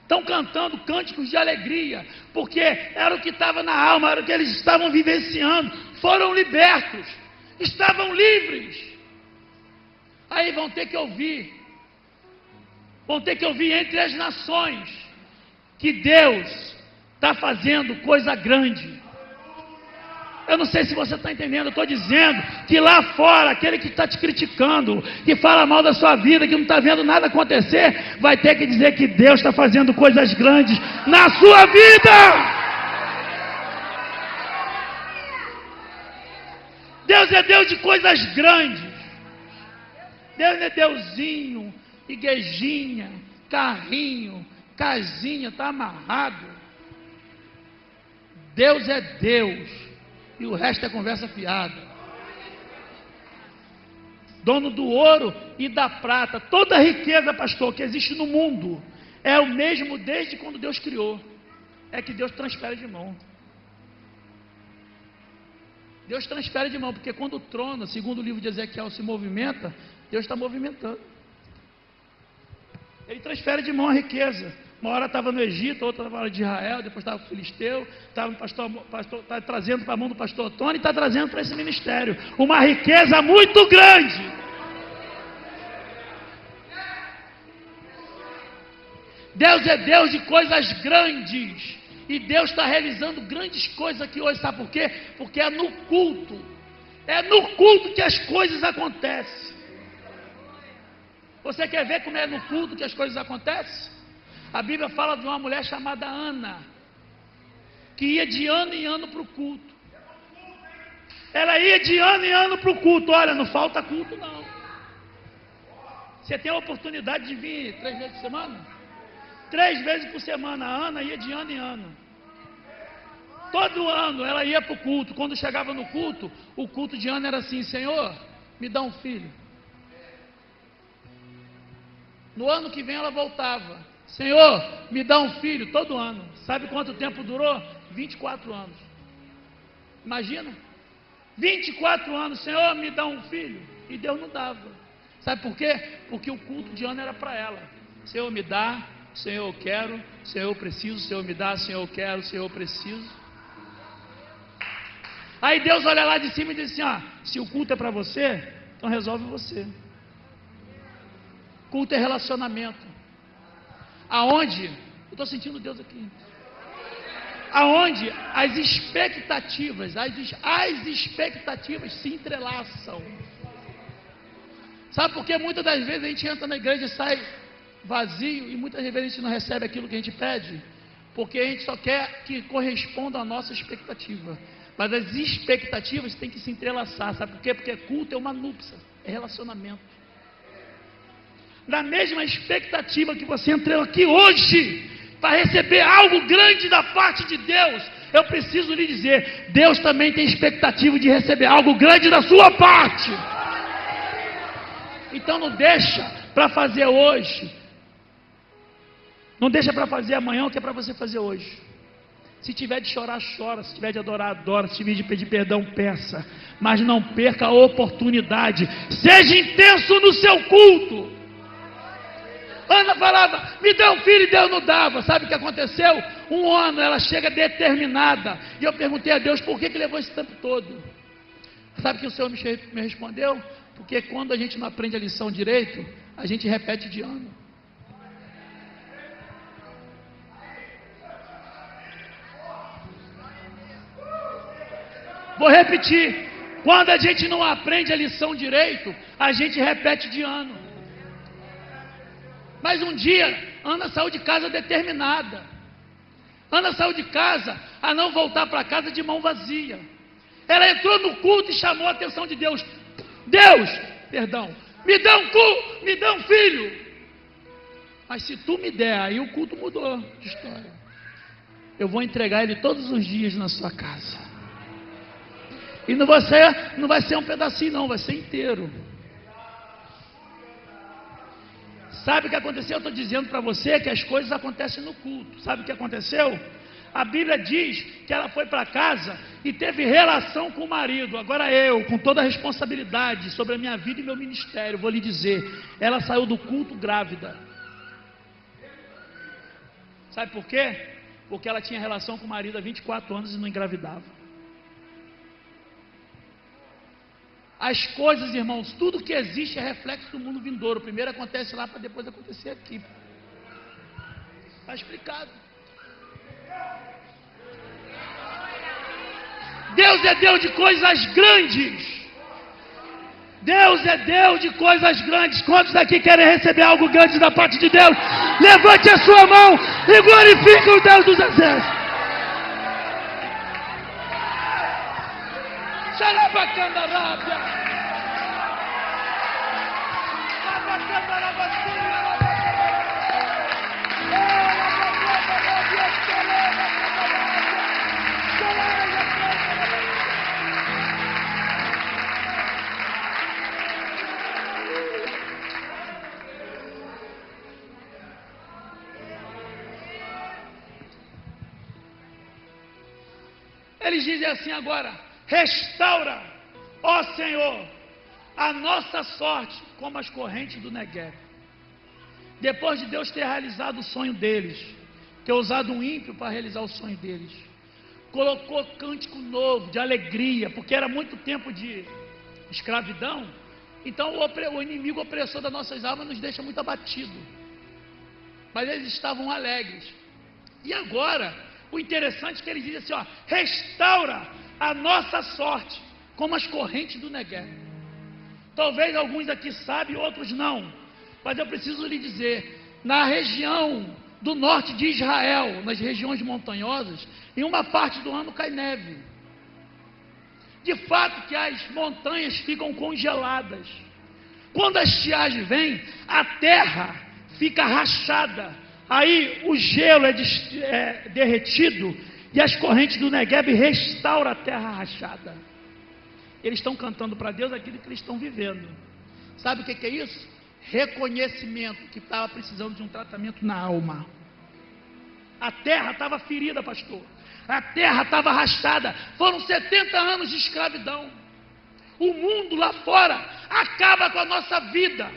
Estão cantando cânticos de alegria, porque era o que estava na alma, era o que eles estavam vivenciando. Foram libertos, estavam livres. Aí vão ter que ouvir entre as nações, que Deus está fazendo coisa grande. Eu não sei se você está entendendo, eu estou dizendo que lá fora, aquele que está te criticando, que fala mal da sua vida, que não está vendo nada acontecer, vai ter que dizer que Deus está fazendo coisas grandes na sua vida. Deus é Deus de coisas grandes. Deus é Deusinho, igrejinha, carrinho, casinha, está amarrado. Deus é Deus. E o resto é conversa fiada. Dono do ouro e da prata. Toda a riqueza, pastor, que existe no mundo é o mesmo desde quando Deus criou. É que Deus transfere de mão. Deus transfere de mão, porque quando o trono, segundo o livro de Ezequiel, se movimenta, Deus está movimentando. Ele transfere de mão a riqueza. Uma hora estava no Egito, outra estava de Israel, depois estava com o Filisteu, estava no pastor, está trazendo para a mão do pastor Tony e está trazendo para esse ministério uma riqueza muito grande. Deus é Deus de coisas grandes, e Deus está realizando grandes coisas aqui hoje. Sabe por quê? Porque é no culto que as coisas acontecem. Você quer ver como é no culto que as coisas acontecem? A Bíblia fala de uma mulher chamada Ana, que ia de ano em ano para o culto. Ela ia de ano em ano para o culto. Olha, não falta culto não. Você tem a oportunidade de vir 3 vezes por semana? 3 vezes por semana. A Ana ia de ano em ano. Todo ano ela ia para o culto. Quando chegava no culto, o culto de Ana era assim: Senhor, me dá um filho. No ano que vem ela voltava: Senhor, me dá um filho. Todo ano. Sabe quanto tempo durou? 24 anos. Imagina. 24 anos. Senhor, me dá um filho. E Deus não dava. Sabe por quê? Porque o culto de Ana era para ela. Senhor, me dá. Senhor, eu quero. Senhor, eu preciso. Senhor, me dá. Senhor, eu quero. Senhor, eu preciso. Aí Deus olha lá de cima e diz assim: se o culto é para você, então resolve você. Culto é relacionamento. Aonde, eu estou sentindo Deus aqui, aonde as expectativas se entrelaçam. Sabe por que muitas das vezes a gente entra na igreja e sai vazio, e muitas vezes a gente não recebe aquilo que a gente pede? Porque a gente só quer que corresponda à nossa expectativa. Mas as expectativas têm que se entrelaçar. Sabe por quê? Porque culto é uma núpcia, é relacionamento. Na mesma expectativa que você entrou aqui hoje para receber algo grande da parte de Deus, eu preciso lhe dizer, Deus também tem expectativa de receber algo grande da sua parte. Então não deixa para fazer hoje, não deixa para fazer amanhã o que é para você fazer hoje. Se tiver de chorar, chora. Se tiver de adorar, adora. Se tiver de pedir perdão, peça. Mas não perca a oportunidade. Seja intenso no seu culto. Ana falava: me dê um filho, e Deus não dava. Sabe o que aconteceu? Um ano ela chega determinada. E eu perguntei a Deus: por que levou esse tempo todo? Sabe o que o Senhor me respondeu? Porque quando a gente não aprende a lição direito, a gente repete de ano. Vou repetir. Quando a gente não aprende a lição direito, a gente repete de ano. Mas um dia, Ana saiu de casa determinada. Ana saiu de casa a não voltar para casa de mão vazia. Ela entrou no culto e chamou a atenção de Deus. Deus, me dá um filho. Mas se tu me der, aí o culto mudou de história. Eu vou entregar ele todos os dias na sua casa. E não vai ser um pedacinho não, vai ser inteiro. Sabe o que aconteceu? Eu estou dizendo para você que as coisas acontecem no culto. Sabe o que aconteceu? A Bíblia diz que ela foi para casa e teve relação com o marido. Agora eu, com toda a responsabilidade sobre a minha vida e meu ministério, vou lhe dizer, ela saiu do culto grávida. Sabe por quê? Porque ela tinha relação com o marido há 24 anos e não engravidava. As coisas, irmãos, tudo que existe é reflexo do mundo vindouro. Primeiro acontece lá para depois acontecer aqui. Está explicado. Deus é Deus de coisas grandes. Deus é Deus de coisas grandes. Quantos aqui querem receber algo grande da parte de Deus? Levante a sua mão e glorifique o Deus dos exércitos. Xarabacandarábia. Eles dizem assim agora: restaura, ó Senhor, a nossa sorte como as correntes do Negueb. Depois de Deus ter realizado o sonho deles, ter usado um ímpio para realizar o sonho deles, colocou cântico novo, de alegria, porque era muito tempo de escravidão. Então o inimigo opressor das nossas almas nos deixa muito abatido. Mas eles estavam alegres. E agora, o interessante é que ele diz assim, ó: restaura a nossa sorte, como as correntes do Negueb. Talvez alguns aqui sabem, outros não. Mas eu preciso lhe dizer, na região do norte de Israel, nas regiões montanhosas, em uma parte do ano cai neve. De fato que as montanhas ficam congeladas. Quando a estiagem vem, a terra fica rachada. Aí o gelo é derretido e as correntes do Negueb restauram a terra rachada. Eles estão cantando para Deus aquilo que eles estão vivendo. Sabe o que é isso? Reconhecimento que estava precisando de um tratamento na alma. A terra estava ferida, pastor. A terra estava rachada. Foram 70 anos de escravidão. O mundo lá fora acaba com a nossa vida.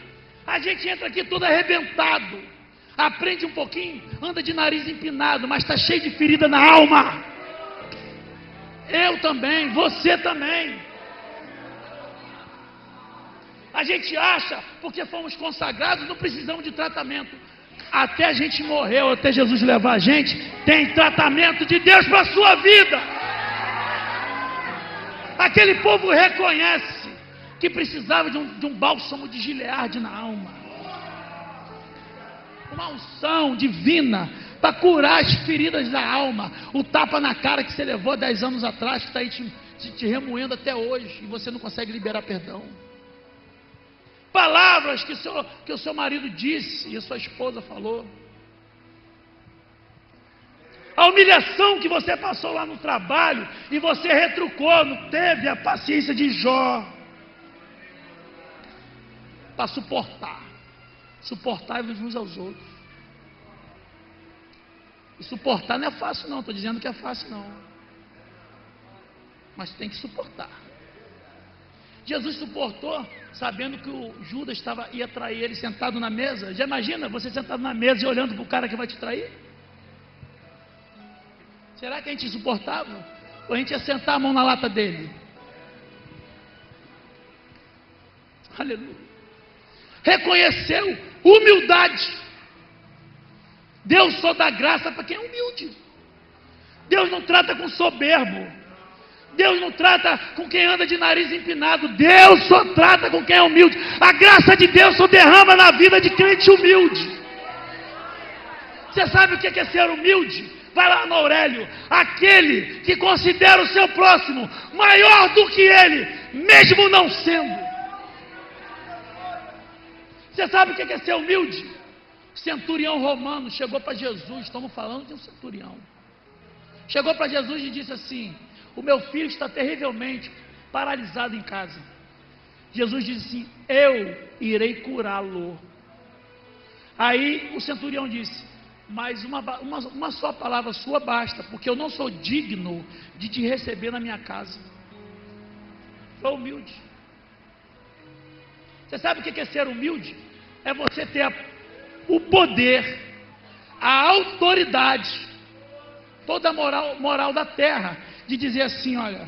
A gente entra aqui todo arrebentado. Aprende um pouquinho, anda de nariz empinado, mas está cheio de ferida na alma. Eu também, você também. A gente acha, porque fomos consagrados, não precisamos de tratamento. Até a gente morrer, ou até Jesus levar a gente, tem tratamento de Deus para a sua vida. Aquele povo reconhece que precisava de um bálsamo de Gileade na alma. Uma unção divina para curar as feridas da alma. O tapa na cara que você levou 10 anos atrás, que está aí te remoendo até hoje, e você não consegue liberar perdão. Palavras que o seu marido disse e a sua esposa falou. A humilhação que você passou lá no trabalho e você retrucou, não teve a paciência de Jó para suportar. Suportai-vos uns aos outros. E suportar não é fácil não, estou dizendo que é fácil não. Mas tem que suportar. Jesus suportou, sabendo que o Judas ia trair ele sentado na mesa. Já imagina você sentado na mesa e olhando para o cara que vai te trair? Será que a gente suportava? Ou a gente ia sentar a mão na lata dele? Aleluia. Reconheceu humildade. Deus só dá graça para quem é humilde. Deus não trata com soberbo. Deus não trata com quem anda de nariz empinado. Deus só trata com quem é humilde. A graça de Deus só derrama na vida de crente humilde. Você sabe o que é ser humilde? Vai lá no Aurélio. Aquele que considera o seu próximo maior do que ele, mesmo não sendo. Você sabe o que é ser humilde? O centurião romano chegou para Jesus. Estamos falando de um centurião. Chegou para Jesus e disse assim: o meu filho está terrivelmente paralisado em casa. Jesus disse assim: eu irei curá-lo. Aí o centurião disse: mas uma só palavra sua basta, porque eu não sou digno de te receber na minha casa. Foi humilde. Você sabe o que é ser humilde? É você ter o poder, a autoridade, toda a moral da terra, de dizer assim: olha,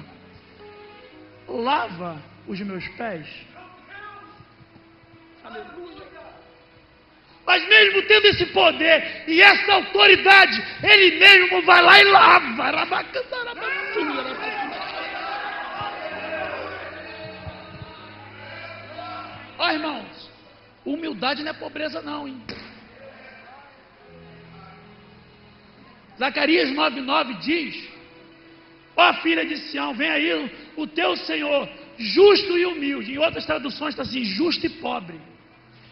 lava os meus pés. Aleluia. Mas mesmo tendo esse poder e essa autoridade, ele mesmo vai lá e lava. Ó, irmãos, humildade não é pobreza não, hein? Zacarias 9:9 diz: ó filha de Sião, vem aí o teu Senhor, justo e humilde. Em outras traduções está assim: justo e pobre.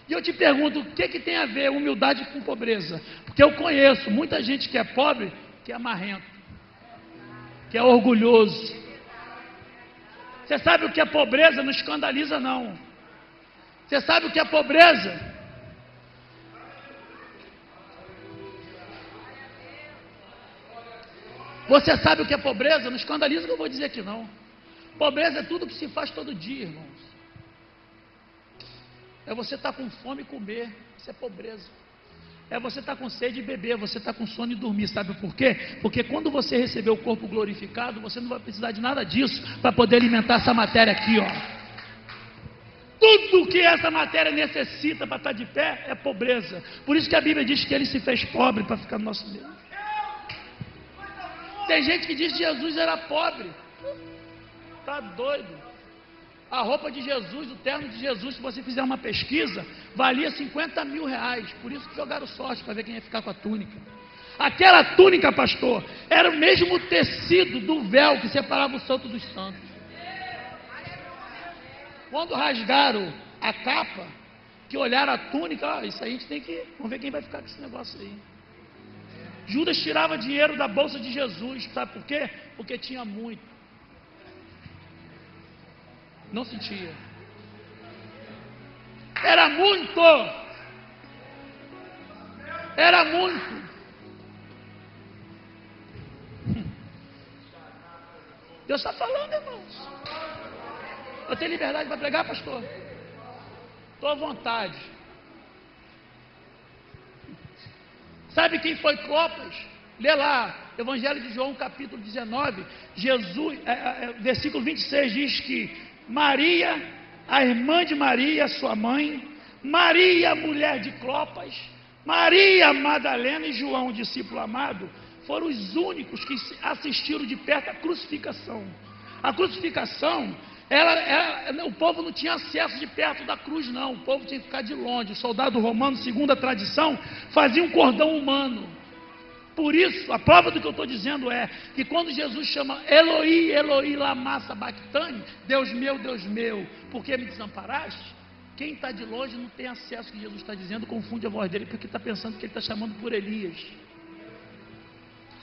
E eu te pergunto, o que tem a ver humildade com pobreza? Porque eu conheço muita gente que é pobre, que é marrento, que é orgulhoso. Você sabe o que é pobreza? Não escandaliza não. Você sabe o que é pobreza? Você sabe o que é pobreza? Não escandaliza que eu vou dizer aqui não. Pobreza é tudo que se faz todo dia, irmãos. É você estar com fome e comer, isso é pobreza. É você estar com sede e beber, você estar com sono e dormir. Sabe por quê? Porque quando você receber o corpo glorificado, você não vai precisar de nada disso para poder alimentar essa matéria aqui, ó. Tudo que essa matéria necessita para estar de pé é pobreza. Por isso que a Bíblia diz que ele se fez pobre para ficar no nosso meio. Tem gente que diz que Jesus era pobre. Está doido. A roupa de Jesus, o terno de Jesus, se você fizer uma pesquisa, valia 50 mil reais. Por isso que jogaram sorte para ver quem ia ficar com a túnica. Aquela túnica, pastor, era o mesmo tecido do véu que separava o santo dos santos. Quando rasgaram a capa, que olharam a túnica, isso aí a gente tem que... Vamos ver quem vai ficar com esse negócio aí. Judas tirava dinheiro da bolsa de Jesus, sabe por quê? Porque tinha muito. Não sentia. Era muito. Era muito. Deus está falando, irmãos. Eu tenho liberdade para pregar, pastor? Estou à vontade. Sabe quem foi Clopas? Lê lá, Evangelho de João, capítulo 19. Jesus, versículo 26 diz que Maria, a irmã de Maria, sua mãe, Maria, mulher de Clopas, Maria Madalena e João, o discípulo amado, foram os únicos que assistiram de perto a crucificação. A crucificação, o povo não tinha acesso de perto da cruz, não. O povo tinha que ficar de longe. O soldado romano, segundo a tradição, fazia um cordão humano. Por isso, a prova do que eu estou dizendo é que quando Jesus chama Eloi, Eloi, lama sabachthani, Deus meu, por que me desamparaste? Quem está de longe não tem acesso ao que Jesus está dizendo, confunde a voz dele, porque está pensando que ele está chamando por Elias.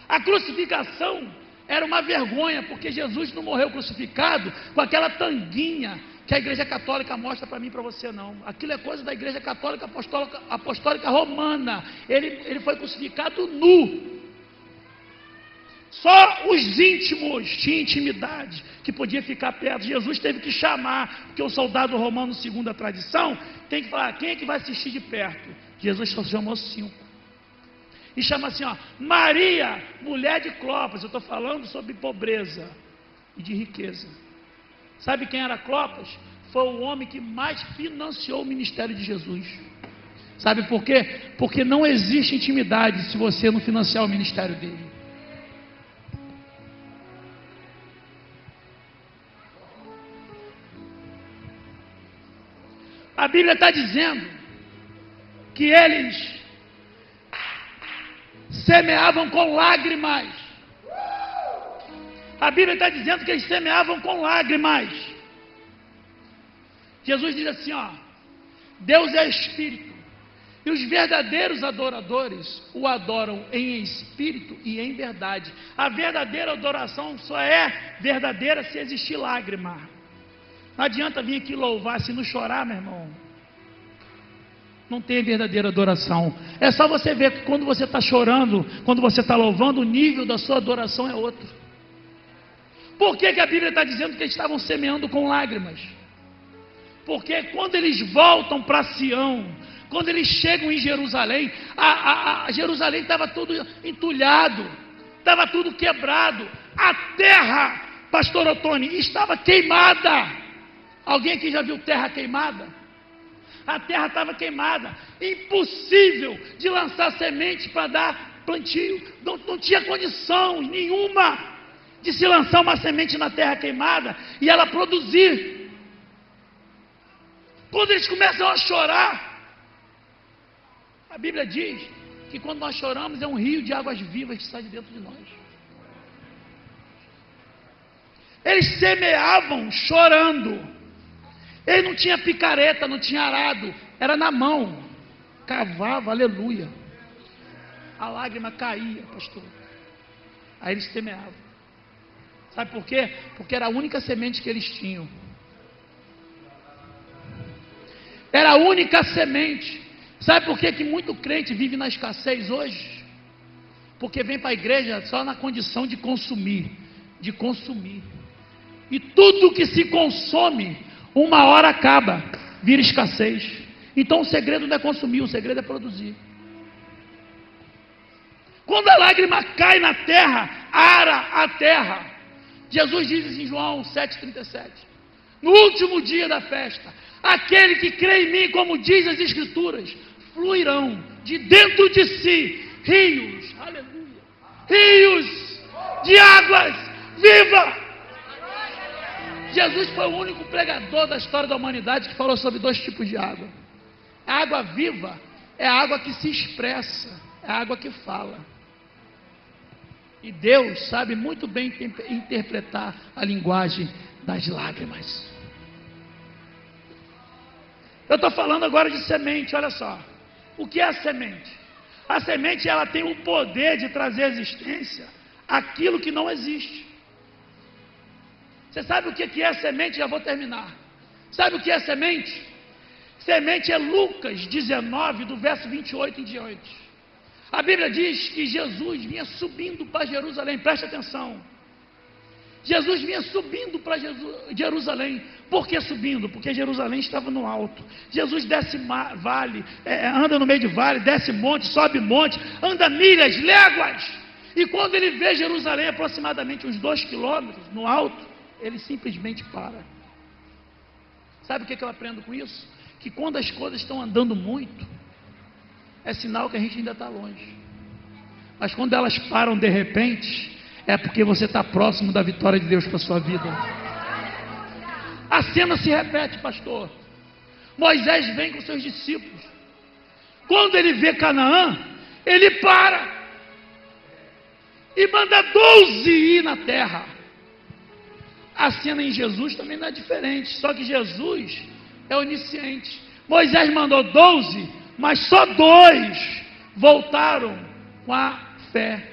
A crucificação era uma vergonha, porque Jesus não morreu crucificado com aquela tanguinha que a Igreja Católica mostra para mim e para você, não. Aquilo é coisa da Igreja Católica Apostólica Romana. Ele foi crucificado nu. Só os íntimos tinham intimidade, que podia ficar perto. Jesus teve que chamar, porque o soldado romano, segundo a tradição, tem que falar, quem é que vai assistir de perto? Jesus só chamou 5. E chama assim, ó, Maria, mulher de Clopas. Eu estou falando sobre pobreza e de riqueza. Sabe quem era Clopas? Foi o homem que mais financiou o ministério de Jesus. Sabe por quê? Porque não existe intimidade se você não financiar o ministério dele. A Bíblia está dizendo que eles semeavam com lágrimas. A Bíblia está dizendo que eles semeavam com lágrimas. Jesus diz assim, ó: Deus é Espírito, e os verdadeiros adoradores o adoram em espírito e em verdade. A verdadeira adoração só é verdadeira se existir lágrima. Não adianta vir aqui louvar se não chorar, meu irmão. Não tem verdadeira adoração. É só você ver que quando você está chorando, quando você está louvando, o nível da sua adoração é outro. Por que a Bíblia está dizendo que eles estavam semeando com lágrimas? Porque quando eles voltam para Sião, quando eles chegam em Jerusalém, Jerusalém estava tudo entulhado, estava tudo quebrado. A terra, pastor Otoni, estava queimada. Alguém aqui já viu terra queimada? A terra estava queimada, impossível de lançar semente para dar plantio. Não tinha condição nenhuma de se lançar uma semente na terra queimada e ela produzir. Quando eles começam a chorar, a Bíblia diz que quando nós choramos é um rio de águas vivas que sai de dentro de nós. Eles semeavam chorando. Eles não tinha picareta, não tinha arado, era na mão. Cavava, aleluia. A lágrima caía, pastor. Aí eles semeavam. Sabe por quê? Porque era a única semente que eles tinham. Era a única semente. Sabe por que muito crente vive na escassez hoje? Porque vem para a igreja só na condição de consumir. De consumir. E tudo que se consome, uma hora acaba, vira escassez. Então o segredo não é consumir, o segredo é produzir. Quando a lágrima cai na terra, ara a terra. Jesus diz em João 7,37: no último dia da festa, aquele que crê em mim, como diz as Escrituras, fluirão de dentro de si rios, aleluia, rios de águas vivas. Jesus foi o único pregador da história da humanidade que falou sobre dois tipos de água. A água viva é a água que se expressa, é a água que fala. E Deus sabe muito bem interpretar a linguagem das lágrimas. Eu estou falando agora de semente, olha só. O que é a semente? A semente, ela tem o poder de trazer à existência aquilo que não existe. Você sabe o que é semente? Já vou terminar. Sabe o que é semente? Semente é Lucas 19, do verso 28 em diante. A Bíblia diz que Jesus vinha subindo para Jerusalém, preste atenção. Jesus vinha subindo para Jerusalém. Por que subindo? Porque Jerusalém estava no alto. Jesus desce vale, anda no meio de vale, desce monte, sobe monte, anda milhas, léguas. E quando ele vê Jerusalém aproximadamente uns 2 quilômetros no alto, ele simplesmente para. Sabe o que eu aprendo com isso? Que quando as coisas estão andando muito, é sinal que a gente ainda está longe. Mas quando elas param de repente, é porque você está próximo da vitória de Deus para a sua vida. A cena se repete, pastor. Moisés vem com seus discípulos. Quando ele vê Canaã, ele para e manda 12 ir na terra. A cena em Jesus também não é diferente, só que Jesus é onisciente. Moisés mandou 12, mas só 2 voltaram com a fé,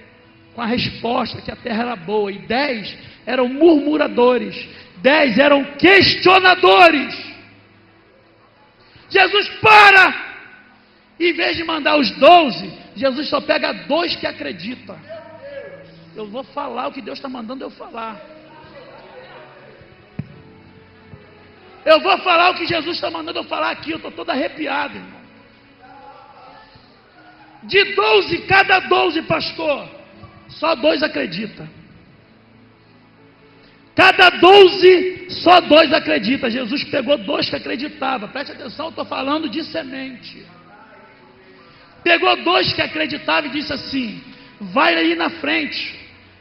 com a resposta que a terra era boa, e 10 eram murmuradores, 10 eram questionadores. Jesus para, em vez de mandar os 12, Jesus só pega 2 que acreditam. Eu vou falar o que Deus está mandando eu falar. Eu vou falar o que Jesus está mandando eu falar aqui. Eu estou todo arrepiado, irmão. De 12, cada 12, pastor, só 2 acreditam. Cada 12, só 2 acreditam. Jesus pegou 2 que acreditavam. Preste atenção, eu estou falando de semente. Pegou 2 que acreditavam e disse assim: vai aí na frente,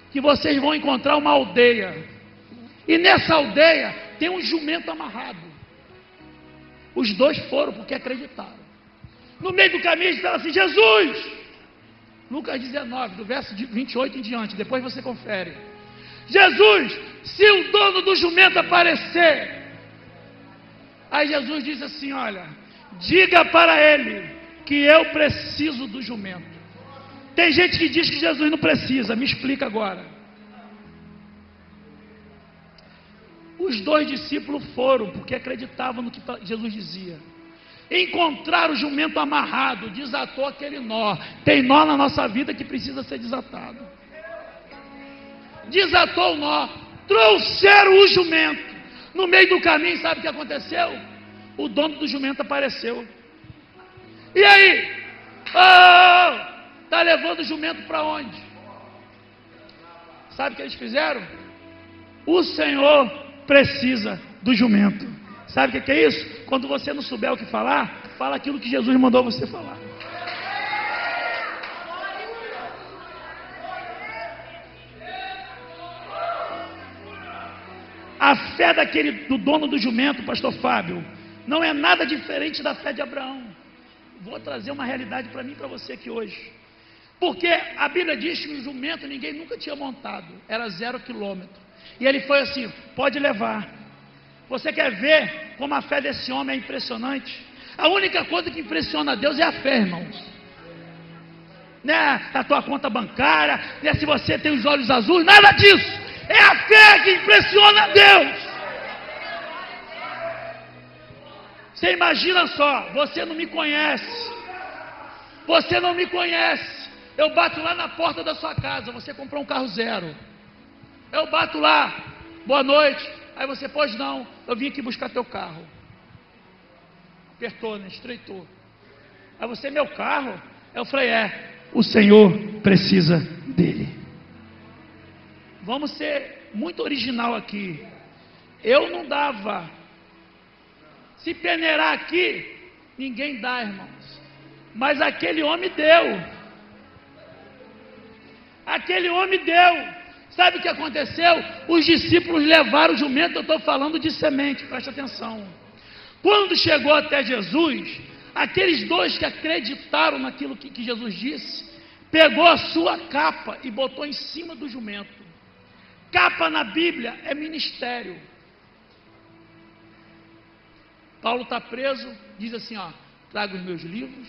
que vocês vão encontrar uma aldeia. E nessa aldeia tem um jumento amarrado. Os dois foram porque acreditaram. No meio do caminho eles disseram assim: Jesus, Lucas 19, do verso 28 em diante, depois você confere. Jesus, se o dono do jumento aparecer. Aí Jesus diz assim: olha, diga para ele que eu preciso do jumento. Tem gente que diz que Jesus não precisa, me explica agora. Os dois discípulos foram porque acreditavam no que Jesus dizia. Encontraram o jumento amarrado, desatou aquele nó. Tem nó na nossa vida que precisa ser desatado. Desatou o nó, trouxeram o jumento. No meio do caminho, sabe o que aconteceu? O dono do jumento apareceu. E aí? Está levando o jumento para onde? Sabe o que eles fizeram? O Senhor precisa do jumento. Sabe o que é isso? Quando você não souber o que falar, fala aquilo que Jesus mandou você falar. A fé do dono do jumento, pastor Fábio, não é nada diferente da fé de Abraão. Vou trazer uma realidade para mim e para você aqui hoje. Porque a Bíblia diz que o jumento ninguém nunca tinha montado, era 0 quilômetro. E ele foi assim: pode levar. Você quer ver como a fé desse homem é impressionante? A única coisa que impressiona a Deus é a fé, irmãos. Não é a tua conta bancária, não é se você tem os olhos azuis, nada disso. É a fé que impressiona a Deus. Você imagina só, você não me conhece. Você não me conhece. Eu bato lá na porta da sua casa, você comprou um carro 0. Eu bato lá, boa noite. Aí você, pois não, eu vim aqui buscar teu carro. Apertou, né? Estreitou. Aí você, meu carro? Eu falei, o Senhor precisa dele. Vamos ser muito original aqui. Eu não dava. Se peneirar aqui, ninguém dá, irmãos. Mas aquele homem deu. Aquele homem deu. Sabe o que aconteceu? Os discípulos levaram o jumento. Eu estou falando de semente, preste atenção. Quando chegou até Jesus, aqueles dois que acreditaram naquilo que Jesus disse, pegou a sua capa e botou em cima do jumento. Capa na Bíblia é ministério. Paulo está preso, diz assim, traga os meus livros,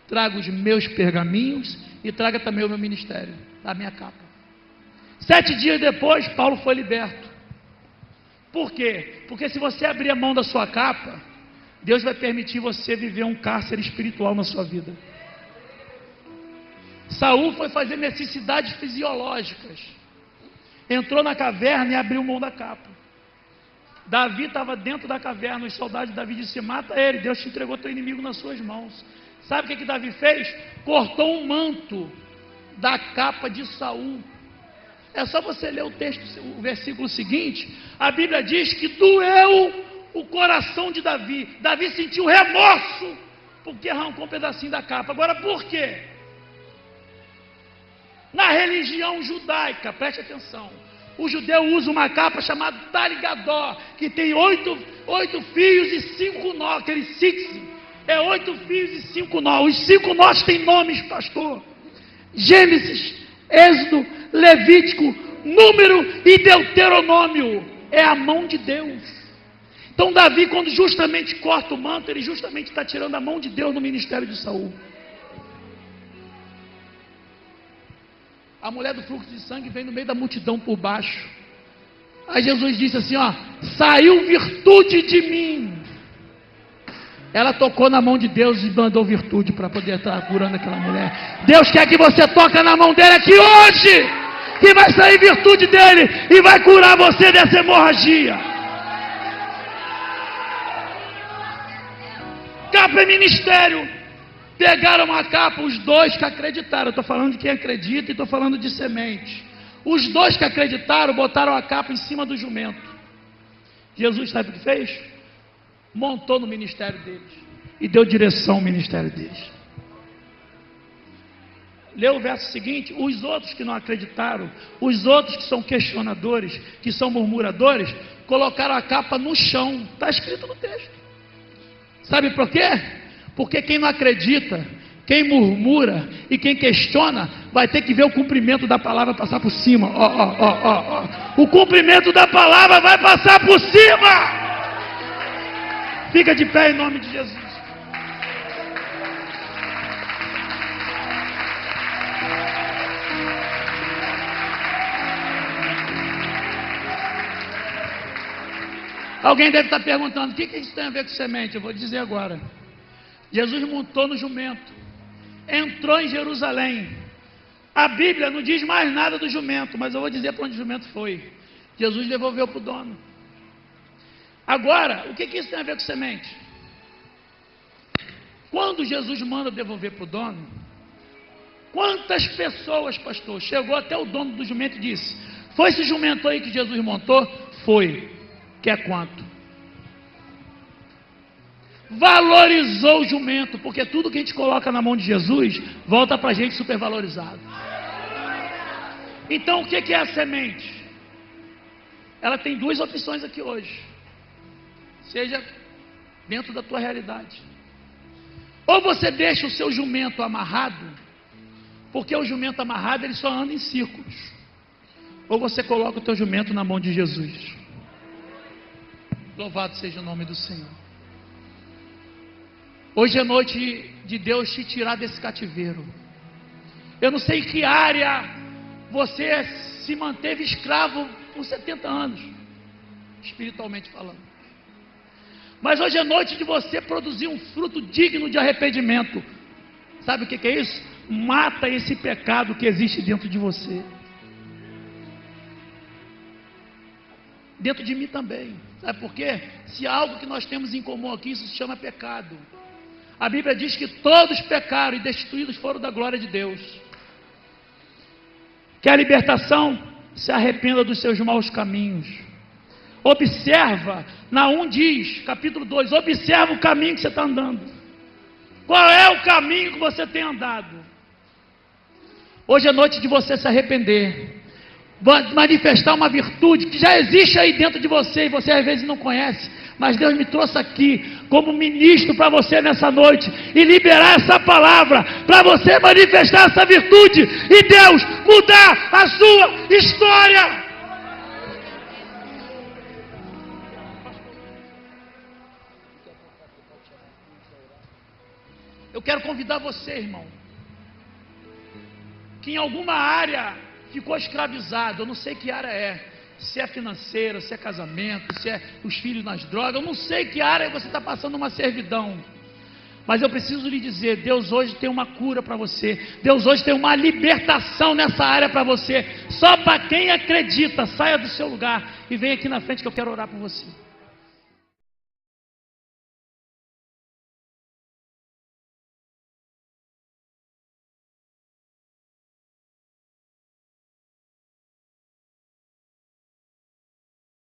traga os meus pergaminhos e traga também o meu ministério, a minha capa. 7 dias depois, Paulo foi liberto. Por quê? Porque se você abrir a mão da sua capa, Deus vai permitir você viver um cárcere espiritual na sua vida. Saul foi fazer necessidades fisiológicas. Entrou na caverna e abriu mão da capa. Davi estava dentro da caverna, os soldados de Davi disseram, mata ele, Deus te entregou teu inimigo nas suas mãos. Sabe o que Davi fez? Cortou um manto da capa de Saul. É só você ler o texto, o versículo seguinte. A Bíblia diz que doeu o coração de Davi. Davi sentiu remorso porque arrancou um pedacinho da capa. Agora por quê? Na religião judaica, preste atenção, o judeu usa uma capa chamada taligadó, que tem 8 fios e 5 nós, aquele six, 8 fios e 5 nós. Os 5 nós têm nomes, pastor: Gênesis, Êxodo, Levítico, Número e Deuteronômio. É a mão de Deus. Então Davi, quando justamente corta o manto, ele justamente está tirando a mão de Deus no ministério de Saul. A mulher do fluxo de sangue vem no meio da multidão por baixo. Aí Jesus disse assim, saiu virtude de mim. Ela tocou na mão de Deus e mandou virtude para poder estar curando aquela mulher. Deus quer que você toque na mão dele aqui hoje, que vai sair virtude dele e vai curar você dessa hemorragia. Capa é ministério. Pegaram a capa, os dois que acreditaram. Eu estou falando de quem acredita e estou falando de semente. Os dois que acreditaram botaram a capa em cima do jumento. Jesus sabe o que fez? Montou no ministério deles e deu direção ao ministério deles. Lê o verso seguinte. Os outros que não acreditaram, os outros que são questionadores, que são murmuradores, colocaram a capa no chão. Está escrito no texto. Sabe por quê? Porque quem não acredita, quem murmura e quem questiona, vai ter que ver o cumprimento da palavra passar por cima. O cumprimento da palavra vai passar por cima. Fica de pé em nome de Jesus. Alguém deve estar perguntando, o que isso tem a ver com semente? Eu vou dizer agora. Jesus montou no jumento, entrou em Jerusalém. A Bíblia não diz mais nada do jumento, mas eu vou dizer para onde o jumento foi. Jesus devolveu para o dono. Agora, o que isso tem a ver com semente? Quando Jesus manda devolver para o dono, quantas pessoas, pastor, chegou até o dono do jumento e disse, foi esse jumento aí que Jesus montou? Foi. Quer quanto? Valorizou o jumento, porque tudo que a gente coloca na mão de Jesus, volta para a gente supervalorizado. Então o que é a semente? Ela tem duas opções aqui hoje. Seja dentro da tua realidade. Ou você deixa o seu jumento amarrado, porque o jumento amarrado ele só anda em círculos. Ou você coloca o teu jumento na mão de Jesus. Louvado seja o nome do Senhor. Hoje é noite de Deus te tirar desse cativeiro. Eu não sei em que área você se manteve escravo por 70 anos, espiritualmente falando. Mas hoje é noite de você produzir um fruto digno de arrependimento. Sabe o que é isso? Mata esse pecado que existe dentro de você. Dentro de mim também. Sabe por quê? Se há algo que nós temos em comum aqui, isso se chama pecado. A Bíblia diz que todos pecaram e destituídos foram da glória de Deus. Quer libertação? Se arrependa dos seus maus caminhos. Observa, Naum diz, capítulo 2, observa o caminho que você está andando. Qual é o caminho que você tem andado? Hoje é noite de você se arrepender. Manifestar uma virtude que já existe aí dentro de você e você às vezes não conhece, mas Deus me trouxe aqui como ministro para você nessa noite e liberar essa palavra para você manifestar essa virtude e Deus mudar a sua história. Eu quero convidar você, irmão, que em alguma área ficou escravizado, eu não sei que área é, se é financeira, se é casamento, se é os filhos nas drogas, eu não sei que área você está passando uma servidão, mas eu preciso lhe dizer, Deus hoje tem uma cura para você, Deus hoje tem uma libertação nessa área para você, só para quem acredita, saia do seu lugar e venha aqui na frente que eu quero orar por você.